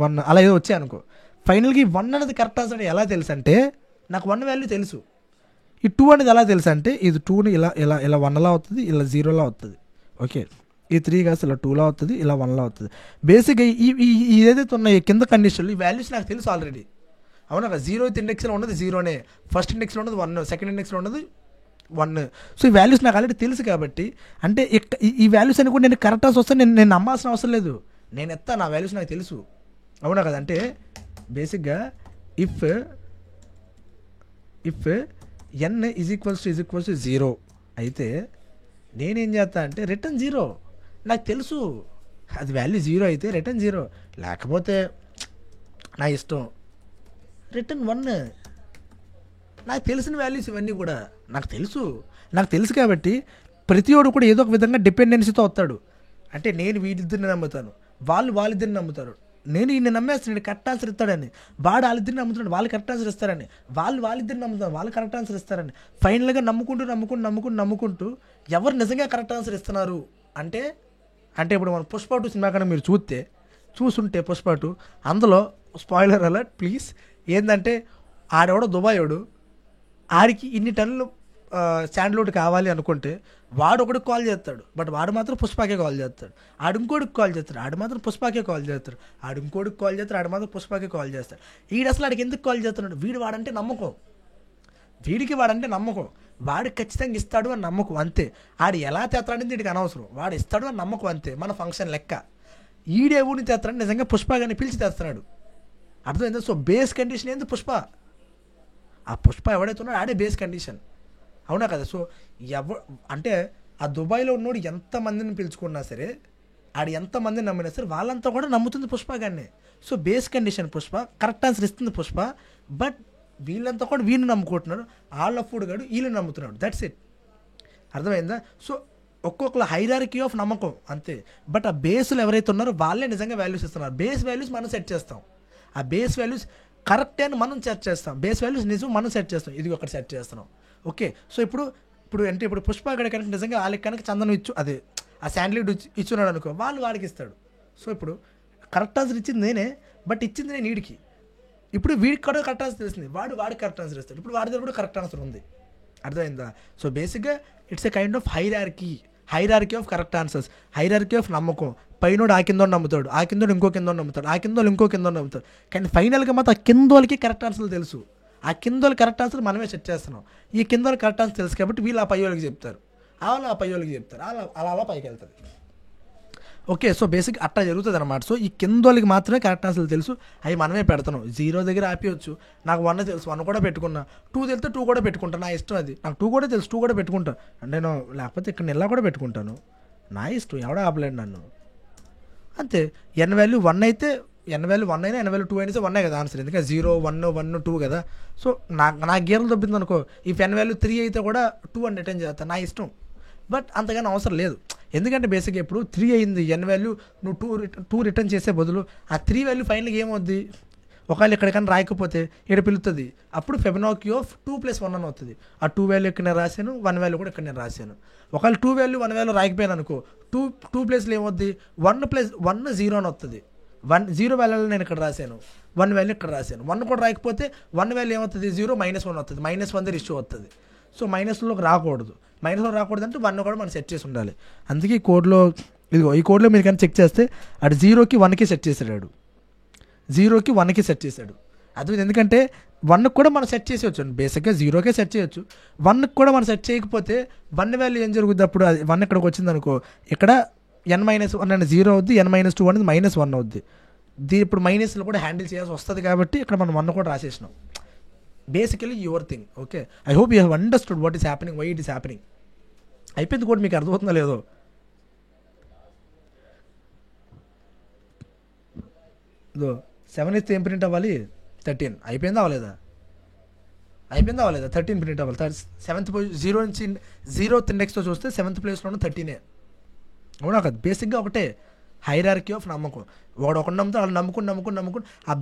1 అలా ఏదో వచ్చాయి అనుకో. ఫైనల్గా ఈ 1 అనేది కరెక్ట్ ఆన్సర్ ఎలా తెలుసు అంటే నాకు 1 వాల్యూ తెలుసు. ఈ 2 అనేది ఎలా తెలుసు అంటే ఇది 2ని ఇలా ఇలా ఇలా 1లా అవుతుంది, ఇలా 0లా అవుతుంది. ఓకే ఈ 3 కాస్త ఇలా 2లా అవుతుంది, ఇలా 1లా అవుతుంది. బేసిక్గా ఈ ఏదైతే ఉన్నాయో కింద కండిషన్లు ఈ వాల్యూస్ నాకు తెలుసు ఆల్రెడీ. అవునా కదా 0th ఇండెక్స్లో ఉన్నది 0నే, ఫస్ట్ ఇండెక్స్లో ఉన్నది 1, సెకండ్ ఇండెక్స్లో ఉన్నది 1. సో ఈ వాల్యూస్ నాకు ఆల్రెడీ తెలుసు కాబట్టి అంటే ఈ వాల్యూస్ అని కూడా నేను కరెక్ట్ ఆన్సర్ వస్తే నేను నమ్మాల్సిన అవసరం లేదు, నేను ఎత్తా నా వాల్యూస్ నాకు తెలుసు. అవునా కదా అంటే బేసిక్గా if n is equals to 0 అయితే నేనేం చేస్తా అంటే రిటర్న్ 0. నాకు తెలుసు అది వాల్యూ 0 అయితే రిటర్న్ 0, లేకపోతే నా ఇష్టం రిటర్న్ 1. నాకు తెలిసిన వాల్యూస్ ఇవన్నీ కూడా నాకు తెలుసు కాబట్టి ప్రతివాడు కూడా ఏదో ఒక విధంగా డిపెండెన్సీతో వస్తాడు. అంటే నేను వీళ్ళిద్దరిని నమ్ముతాను, వాళ్ళిద్దరిని నమ్ముతారు, నేను ఈయన నమ్మేస్తాను నేను కరెక్ట్ ఆన్సర్ ఇస్తాడని, వాడు వాళ్ళిద్దరిని నమ్ముతున్నాడు వాళ్ళు కరెక్ట్ ఆన్సర్ ఇస్తారని, వాళ్ళిద్దరిని నమ్ముతారు వాళ్ళు కరెక్ట్ ఆన్సర్ ఇస్తారని. ఫైనల్గా నమ్ముకుంటూ ఎవరు నిజంగా కరెక్ట్ ఆన్సర్ ఇస్తున్నారు అంటే ఇప్పుడు మనం పుష్ప 2 సినిమా కన్నా మీరు చూసుంటే పుష్ప 2 అందులో స్పాయిలర్ అలర్ట్ ప్లీజ్ ఏంటంటే ఆడెవడో దుబాయోడు ఆడికి ఇన్ని టన్నులు శాండ్లోడ్ కావాలి అనుకుంటే వాడు ఒకటికి కాల్ చేస్తాడు, బట్ వాడు మాత్రం పుష్పకే కాల్ చేస్తాడు. ఆడు ఇంకోటికి కాల్ చేస్తాడు, ఆడు మాత్రం పుష్పకే కాల్ చేస్తాడు. ఆడు ఇంకోటికి కాల్ చేస్తాడు, ఆడు మాత్రం పుష్పకే కాల్ చేస్తాడు. వీడు అసలు ఆడికి ఎందుకు కాల్ చేస్తున్నాడు? వాడంటే నమ్మకం, వాడంటే నమ్మకం, వాడు ఖచ్చితంగా ఇస్తాడు అని నమ్మకం అంతే. ఆడు ఎలా తెస్తాడని వీడికి అనవసరం, వాడు ఇస్తాడు అని నమ్మకం అంతే. మన ఫంక్షన్ లెక్క ఈడే ఊడిని తెస్తాడని నిజంగా పుష్ప కానీ పిలిచి తెస్తున్నాడు. అర్థమైందా? సో బేస్ కండిషన్ ఏంది పుష్ప. ఆ పుష్ప ఎవడైతే ఉన్నాడో ఆడే బేస్ కండిషన్. అవునా కదా? సో అంటే ఆ దుబాయ్లో ఉన్నోడు ఎంతమందిని పిలుచుకున్నా సరే, ఆడు ఎంతమందిని నమ్మినా సరే వాళ్ళంతా కూడా నమ్ముతుంది పుష్ప గానే. So base condition Pushpa, correct answer ఇస్తుంది పుష్ప, బట్ వీళ్ళంతా కూడా వీళ్ళు నమ్ముకుంటున్నారు, వాళ్ళ ఫుడ్ గాడు వీళ్ళు నమ్ముతున్నాడు. That's it. అర్థమైందా? సో ఒక్కొక్కరు హైరార్కీ ఆఫ్ నమ్మకం అంతే. బట్ ఆ బేస్లు ఎవరైతే ఉన్నారో వాళ్ళే నిజంగా వాల్యూస్ ఇస్తున్నారు. బేస్ వాల్యూస్ మనం సెట్ చేస్తాం, ఆ బేస్ వాల్యూస్ కరెక్టే అని మనం సెట్ చేస్తాం, బేస్ వాల్యూస్ నిజం మనం సెట్ చేస్తాం, ఇది ఒకటి సెట్ చేస్తున్నాం. ఓకే సో ఇప్పుడు పుష్ప గడ కనుక నిజంగా వాళ్ళకి కనుక చందనం అదే ఆ శాండ్లీడ్ ఇచ్చున్నాడు అనుకో, వాడికి ఇస్తాడు. సో ఇప్పుడు కరెక్ట్ ఆన్సర్ ఇచ్చింది నేనే, బట్ ఇచ్చింది నేను వీడికి. ఇప్పుడు వీడికి కూడా కరెక్ట్ ఆన్సర్ తెలిసింది, వాడికి కరెక్ట్ ఆన్సర్ ఇస్తాడు. ఇప్పుడు వాడి దగ్గర కూడా కరెక్ట్ ఆన్సర్ ఉంది. అర్థమైందా? సో బేసిక్గా it's a kind of hierarchy of correct answers, hierarchy of నమ్మకం. పైనోడు ఆ కిందోడు నమ్ముతాడు, ఆ కిందోడు ఇంకో కిందోడు నమ్ముతాడు, ఆ కిందోడు ఇంకో కిందోడు నమ్ముతాడు. కానీ ఫైనల్గా మాత్రం ఆ కిందోళ్ళకి కరెక్ట్ ఆన్సర్లు తెలుసు, ఆ కిందోళ్ళు కరెక్ట్ ఆన్సర్ మనమే సెట్ చేస్తున్నాం. ఈ కిందోళ్ళు కరెక్ట్ ఆన్సర్ తెలుసు కాబట్టి వీళ్ళు ఆ పైయోళ్ళకి చెప్తారు, వాళ్ళు ఆ పైయోళ్ళకి చెప్తారు, అలా పైకి వెళ్తుంది. ఓకే సో బేసిక్ అట్లా జరుగుతుంది అనమాట. సో ఈ కిందోళ్ళకి మాత్రమే కరెక్ట్ ఆన్సర్లు తెలుసు, అవి మనమే పెడతాం. 0 దగ్గర ఆపేయచ్చు. నాకు 1 తెలుసు, 1 కూడా పెట్టుకున్నా, 2 తెలిస్తే 2 కూడా పెట్టుకుంటాను, నా ఇష్టం అది. నాకు 2 కూడా తెలుసు, 2 కూడా పెట్టుకుంటాను నేను, లేకపోతే ఇక్కడ నెల కూడా పెట్టుకుంటాను, నా ఇష్టం, ఎవడో ఆపలేడు నన్ను అంతే. n వాల్యూ 1 అయితే n వాల్యూ 1 అయినా n వాల్యూ 2 అయినా సరే 1 కదా ఆన్సర్, ఎందుకంటే 0 1 1 2 కదా. సో నా గీరలు దొబ్బింది అనుకో, ఈ n వాల్యూ 3 అయితే కూడా 2 అని రిటర్న్ చేస్తాను, నా ఇష్టం. బట్ అంతగానో అవసరం లేదు, ఎందుకంటే బేసిక్గా ఇప్పుడు 3 అయింది, n వాల్యూ నువ్వు 2 రిటర్న్ చేసే బదులు ఆ 3 వాల్యూ ఫైనల్గా ఏమవుద్ది, ఒకవేళ ఎక్కడికైనా రాయకపోతే ఇక్కడ పిలుస్తుంది, అప్పుడు ఫెబనాక్యూ ఆఫ్ 2 + 1 అని అవుతుంది. ఆ 2 వాల్యూ ఇక్కడ నేను రాశాను, 1 వాల్యూ కూడా ఇక్కడ నేను రాశాను. ఒకవేళ 2 వాల్యూ 1 వాల్యూ రాయకపోయాను అనుకో, 2 ప్లేస్లో ఏమవుద్ది, 1 + 1 0 అని వస్తుంది. 0 వాల్యూలో నేను ఇక్కడ రాశాను, 1 వాల్యూ ఇక్కడ రాశాను. 1 కూడా రాయకపోతే 1 వాల్యూ ఏమవుతుంది, 0 -1 వస్తుంది, -1 దగ్గర ఇష్యూ వస్తుంది. సో మైనస్లోకి రాకూడదు, అంటే 1 కూడా మనం సెట్ చేసి ఉండాలి. అందుకే ఈ కోడ్లో ఈ కోడ్లో మీరు కానీ చెక్ చేస్తే అటు 0కి 1కి సెట్ చేసాడు, 0కి 1కి సెట్ చేశాడు. అది ఎందుకంటే 1కి కూడా మనం సెట్ చేసేయచ్చు, బేసిక్గా 0కే సెట్ చేయొచ్చు. 1కి కూడా మనం సెట్ చేయకపోతే 1 వాల్యూ ఏం జరుగుద్ది, అప్పుడు అది 1 ఇక్కడికి వచ్చింది అనుకో, ఇక్కడ n-1 అనేది 0 అవుద్ది, n-2 అనేది -1 అవుద్ది. ఇప్పుడు మైనస్లో కూడా హ్యాండిల్ చేయాల్సి వస్తుంది కాబట్టి ఇక్కడ మనం 1 కూడా రాసేసినాం. Basically your thing. Okay, I hope you have understood what is happening, why it is happening. అయిపోయింది కూడా, మీకు అర్థమవుతుందో లేదో. ఇదో 7 ఇస్తే ఏం ప్రింట్ అవ్వాలి, 13 అయిపోయిందా అవ్వలేదా? అయిపోయింది అవ్వలేదు 13 ప్రింట్ అవ్వాలి. 7th జీరో నుంచి 0th ఇండెక్స్తో చూస్తే 7th ప్లేస్లోనే 13. అవునా కదా? బేసిక్గా ఒకటే హైరార్కీ ఆఫ్ నమ్మకం. వాడు ఒకటి నమ్ముతాడు, వాళ్ళు నమ్ముకుని ఆ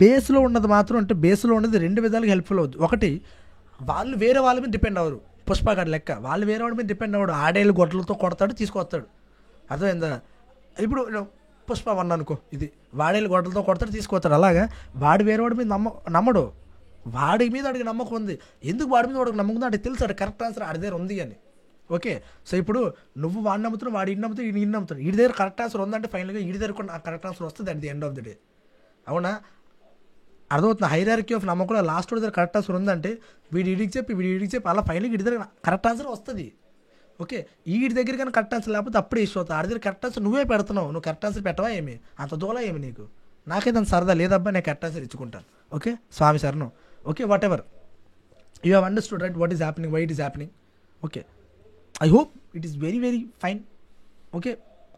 బేస్లో ఉన్నది మాత్రం అంటే బేస్లో ఉన్నది 2 విధాలుగా హెల్ప్ఫుల్ అవుతుంది. ఒకటి, వాళ్ళు వేరే వాళ్ళ మీద డిపెండ్ అవ్వరు. పుష్పగాడి లెక్క వాళ్ళు వేరే వాడి మీద డిపెండ్ అవ్వడు. ఆడేళ్ళు గొడ్డలతో కొడతాడు, తీసుకొస్తాడు. అర్థమైందా? ఇప్పుడు పుష్ప 1 అనుకో, ఇది వాడేళ్ళు గొడ్డలతో కొడతాడు, తీసుకొస్తాడు. అలాగా వాడు వేరే వాడి మీద నమ్మడు. వాడి మీద వాడికి నమ్మకం ఉంది. ఎందుకు వాడి మీద వాడికి నమ్మకం ఉంది అంటే తెలుసు కరెక్ట్ ఆన్సర్ ఆడి దగ్గర ఉంది అని. ఓకే, సో ఇప్పుడు నువ్వు వాడిని నమ్ముతున్నావు, వాడు ఇన్ని నమ్ముతావు, ఇన్ని నమ్ముతాడు. వీడి దగ్గర కరెక్ట్ ఆన్సర్ ఉందంటే ఫైనల్గా వీడి దగ్గర కూడా కరెక్ట్ ఆన్సర్ వస్తుంది at the end of the day. అవునా? అర్థమవుతుంది? హైరార్కీ ఆఫ్ నమ్మకంలో లాస్ట్ దగ్గర కరెక్ట్ ఆన్సర్ ఉందంటే వీడికి చెప్పి అలా ఫైనల్గా వీడి దగ్గర కరెక్ట్ ఆన్సర్ వస్తుంది. ఓకే, వీడి దగ్గర కానీ కరెక్ట్ ఆన్సర్ లేకపోతే అప్పుడే ఇష్యూ అవుతుంది. ఆడి దగ్గర కరెక్ట్ ఆన్సర్ నువ్వే పెడుతున్నావు. నువ్వు కరెక్ట్ ఆన్సర్ పెట్టవా ఏమి? అంత దూలా ఏమి నీకు? నాకైతే అంత సరదా లేదబ్బా, నేను కరెక్ట్ ఆన్సర్ ఇచ్చుకుంటాను. ఓకే, స్వామి శరణం. Okay, whatever you have understood right what is happening, why it is happening. Okay, I hope it is very very fine. Okay,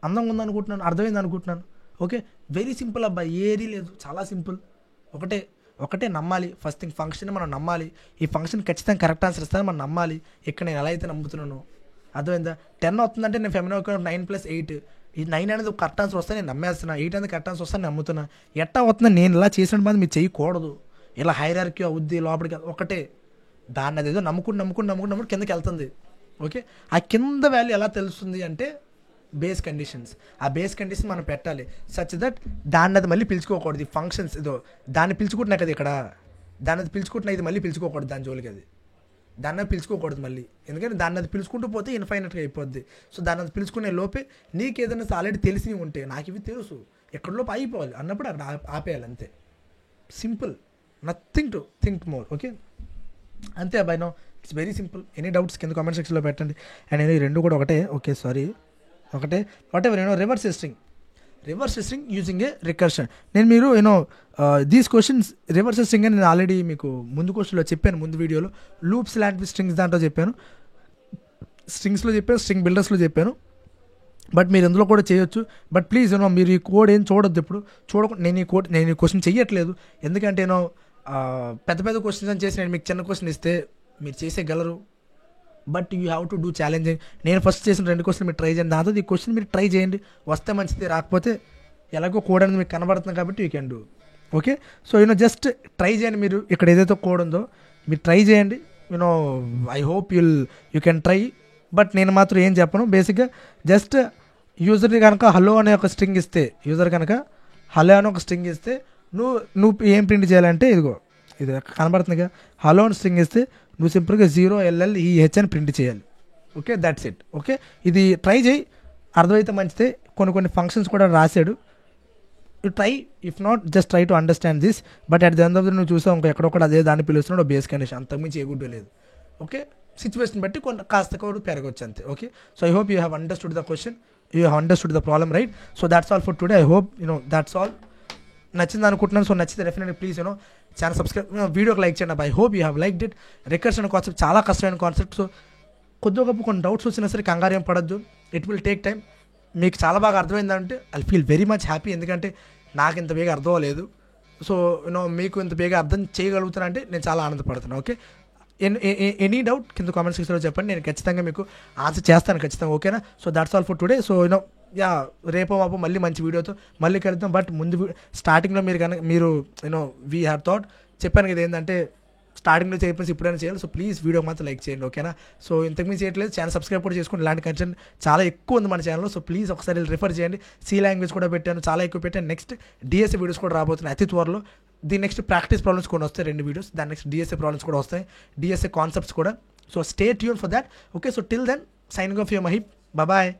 అందంగా ఉందనుకుంటున్నాను, అర్థమైంది అనుకుంటున్నాను. ఓకే, వెరీ సింపుల్ అబ్బా, ఏది లేదు, చాలా సింపుల్. ఒకటే నమ్మాలి. ఫస్ట్ థింగ్ ఫంక్షన్ మనం నమ్మాలి. ఈ ఫంక్షన్ ఖచ్చితంగా కరెక్ట్ ఆన్సర్ ఇస్తాను మనం నమ్మాలి. ఇక్కడ నేను ఎలా అయితే నమ్ముతున్నాను, అర్థమైందా? 10 అవుతుందంటే నేను ఫెమినో 9 + 8, ఈ 9 అనేది కరెక్ట్ ఆన్సర్ వస్తే నేను నమ్మేస్తున్నా, 8 అనేది కరెక్ట్ ఆన్సర్ వస్తే నేను నమ్ముతున్నా. ఎట్టా అవుతుందని నేను ఇలా చేసిన బాధ మీరు చేయకూడదు. ఇలా హైరార్కీ అవుద్ది లోపలికి. ఒకటే దాన్ని అదేదో నమ్ముకుని కిందకి వెళ్తుంది. ఓకే, ఆ కింద వాల్యూ ఎలా తెలుస్తుంది అంటే బేస్ కండిషన్స్. ఆ బేస్ కండిషన్ మనం పెట్టాలి సచ్ దట్ దాన్ని అది మళ్ళీ పిలుచుకోకూడదు. ఈ ఫంక్షన్స్ ఏదో దాన్ని పిలుచుకుంటున్నా కదా ఇక్కడ, దాన్ని అది పిలుచుకుంటున్నా, ఇది మళ్ళీ పిలుచుకోకూడదు దాని జోలికి. అది దాన్ని అది పిలుచుకోకూడదు మళ్ళీ, ఎందుకంటే దాన్ని అది పిలుచుకుంటూ పోతే ఇన్ఫైనట్గా అయిపోద్ది. సో దాన్ని అది పిలుచుకునే లోపే నీకు ఏదైనా ఆల్రెడీ తెలిసి ఉంటే, నాకు ఇవి తెలుసు ఎక్కడ లోపు అయిపోవాలి అన్నప్పుడు అక్కడ ఆపేయాలి. అంతే, simple, nothing to think more. Okay, అంతే అబ్బాయి. No, it's very simple. Any doubts కింద కామెంట్ సెక్షన్లో పెట్టండి. అండ్ నేను ఈ రెండు కూడా ఒకటే. ఓకే, సారీ, ఒకటే. Whatever reverse string using a recursion. నేను మీరు దీస్ క్వశ్చన్స్ రివర్స్ స్ట్రింగ్ అని నేను ఆల్రెడీ మీకు ముందు క్వశ్చన్లో చెప్పాను, ముందు వీడియోలో. లూప్స్ లాంటివి స్ట్రింగ్స్ దాంట్లో చెప్పాను, స్ట్రింగ్స్లో చెప్పాను, స్ట్రింగ్ బిల్డర్స్లో చెప్పాను. బట్ మీరు ఎందులో కూడా చేయొచ్చు. బట్ ప్లీజ్ మీరు ఈ కోడ్ ఏం చూడొద్దు ఇప్పుడు. చూడకుండా నేను ఈ క్వశ్చన్ చెయ్యట్లేదు. ఎందుకంటే పెద్ద పెద్ద క్వశ్చన్స్ అని చేసి నేను మీకు చిన్న క్వశ్చన్ ఇస్తే మీరు చేసేయగలరు. But you have to do challenging. నేను ఫస్ట్ చేసిన 2 క్వశ్చన్ మీరు ట్రై చేయండి, దాంతో ఈ క్వశ్చన్ మీరు ట్రై చేయండి. వస్తే మంచిది, రాకపోతే ఎలాగో కోడ్ అనేది మీకు కనబడుతుంది కాబట్టి you can do. Okay, so just try చేయండి. మీరు ఇక్కడ ఏదైతే కోడ్ ఉందో మీరు ట్రై చేయండి. I hope you can try. But నేను మాత్రం ఏం చెప్పను. బేసిక్గా జస్ట్ యూజర్ని కనుక హలో అనే ఒక స్ట్రింగ్ ఇస్తే, నువ్వు ఏం ప్రింట్ చేయాలంటే ఇది కనబడుతుందిగా, హలో అని స్ట్రింగ్ ఇస్తే నువ్వు సింపుల్గా 0LLEH అని ప్రింట్ చేయాలి. Okay, that's it. ఓకే, ఇది ట్రై చేయి, అర్థమైతే మంచిదే. కొన్ని ఫంక్షన్స్ కూడా రాశాడు, you try. If not just try to understand this. But at the end of the నువ్వు చూసావు ఇంకా ఎక్కడొక్కడ అదే దాన్ని పిలుస్తున్నాడు బేస్ కండిషన్, అంతకుమించి ఏగుడ్డు లేదు. ఓకే, సిచ్యువేషన్ బట్టి కాస్త కూడా పెరగవచ్చు అంతే. Okay, so I hope you have understood the question, you have understood the problem, right? So that's all for today. I hope that's all. నచ్చింది అనుకుంటున్నాను. సో నచ్చితే డెఫినెట్లీ ప్లీజ్ ఛానల్ సబ్స్క్రైబ్, వీడియోకి like చేయండి. I hope you have liked it. Recursion concept చాలా కష్టమైన concept. So కొద్దిగా గొప్ప కొన్ని డౌట్స్ వచ్చినా సరే కంగారు ఏం పడద్దు. It will take time. మీకు చాలా బాగా అర్థమైందంటే I feel very much happy. ఎందుకంటే నాకు ఇంత బేగా అర్థం అవ్వలేదు. సో మీకు ఇంత బేగా అర్థం చేయగలుగుతానంటే నేను చాలా ఆనందపడుతున్నాను. ఓకే, ఎనీ డౌట్ కింద కామెంట్ సెక్షన్లో చెప్పండి, నేను ఖచ్చితంగా మీకు ఆన్సర్ చేస్తాను ఖచ్చితంగా. ఓకేనా? So that's all for today. So రేపో మాపో మళ్ళీ మంచి వీడియోతో మళ్ళీ కలుద్దాం. బట్ ముందు స్టార్టింగ్లో మీరు వీ హ్యావ్ థాట్ చెప్పాను కదా, ఏంటంటే స్టార్టింగ్లో చేయకపోతే ఇప్పుడైనా చేయాలి. సో ప్లీజ్ వీడియో మాత్రం లైక్ చేయండి. ఓకేనా? సో ఇంతకుమించి చేయట్లేదు, ఛానల్ సబ్స్క్రైబ్ కూడా చేసుకోండి. ఇలాంటి కంటెంట్ చాలా ఎక్కువ ఉంది మన ఛానల్లో. సో ప్లీజ్ ఒకసారి రిఫర్ చేయండి. సి లాంగ్వేజ్ కూడా పెట్టాను, చాలా ఎక్కువ పెట్టాను. నెక్స్ట్ డిఎస్ఏ వీడియోస్ కూడా రాబోతున్నాయి అతి త్వరలో. దీని నెక్స్ట్ ప్రాక్టీస్ ప్రాబ్లమ్స్ కూడా వస్తాయి 2 వీడియోస్. దాని నెక్స్ట్ డిఎస్ఏ ప్రాబ్లమ్స్ కూడా వస్తాయి, డిఎస్ఏ కాన్సెప్ట్స్ కూడా. So stay tune for that. Okay, so till then signing off your Mahib. Bye.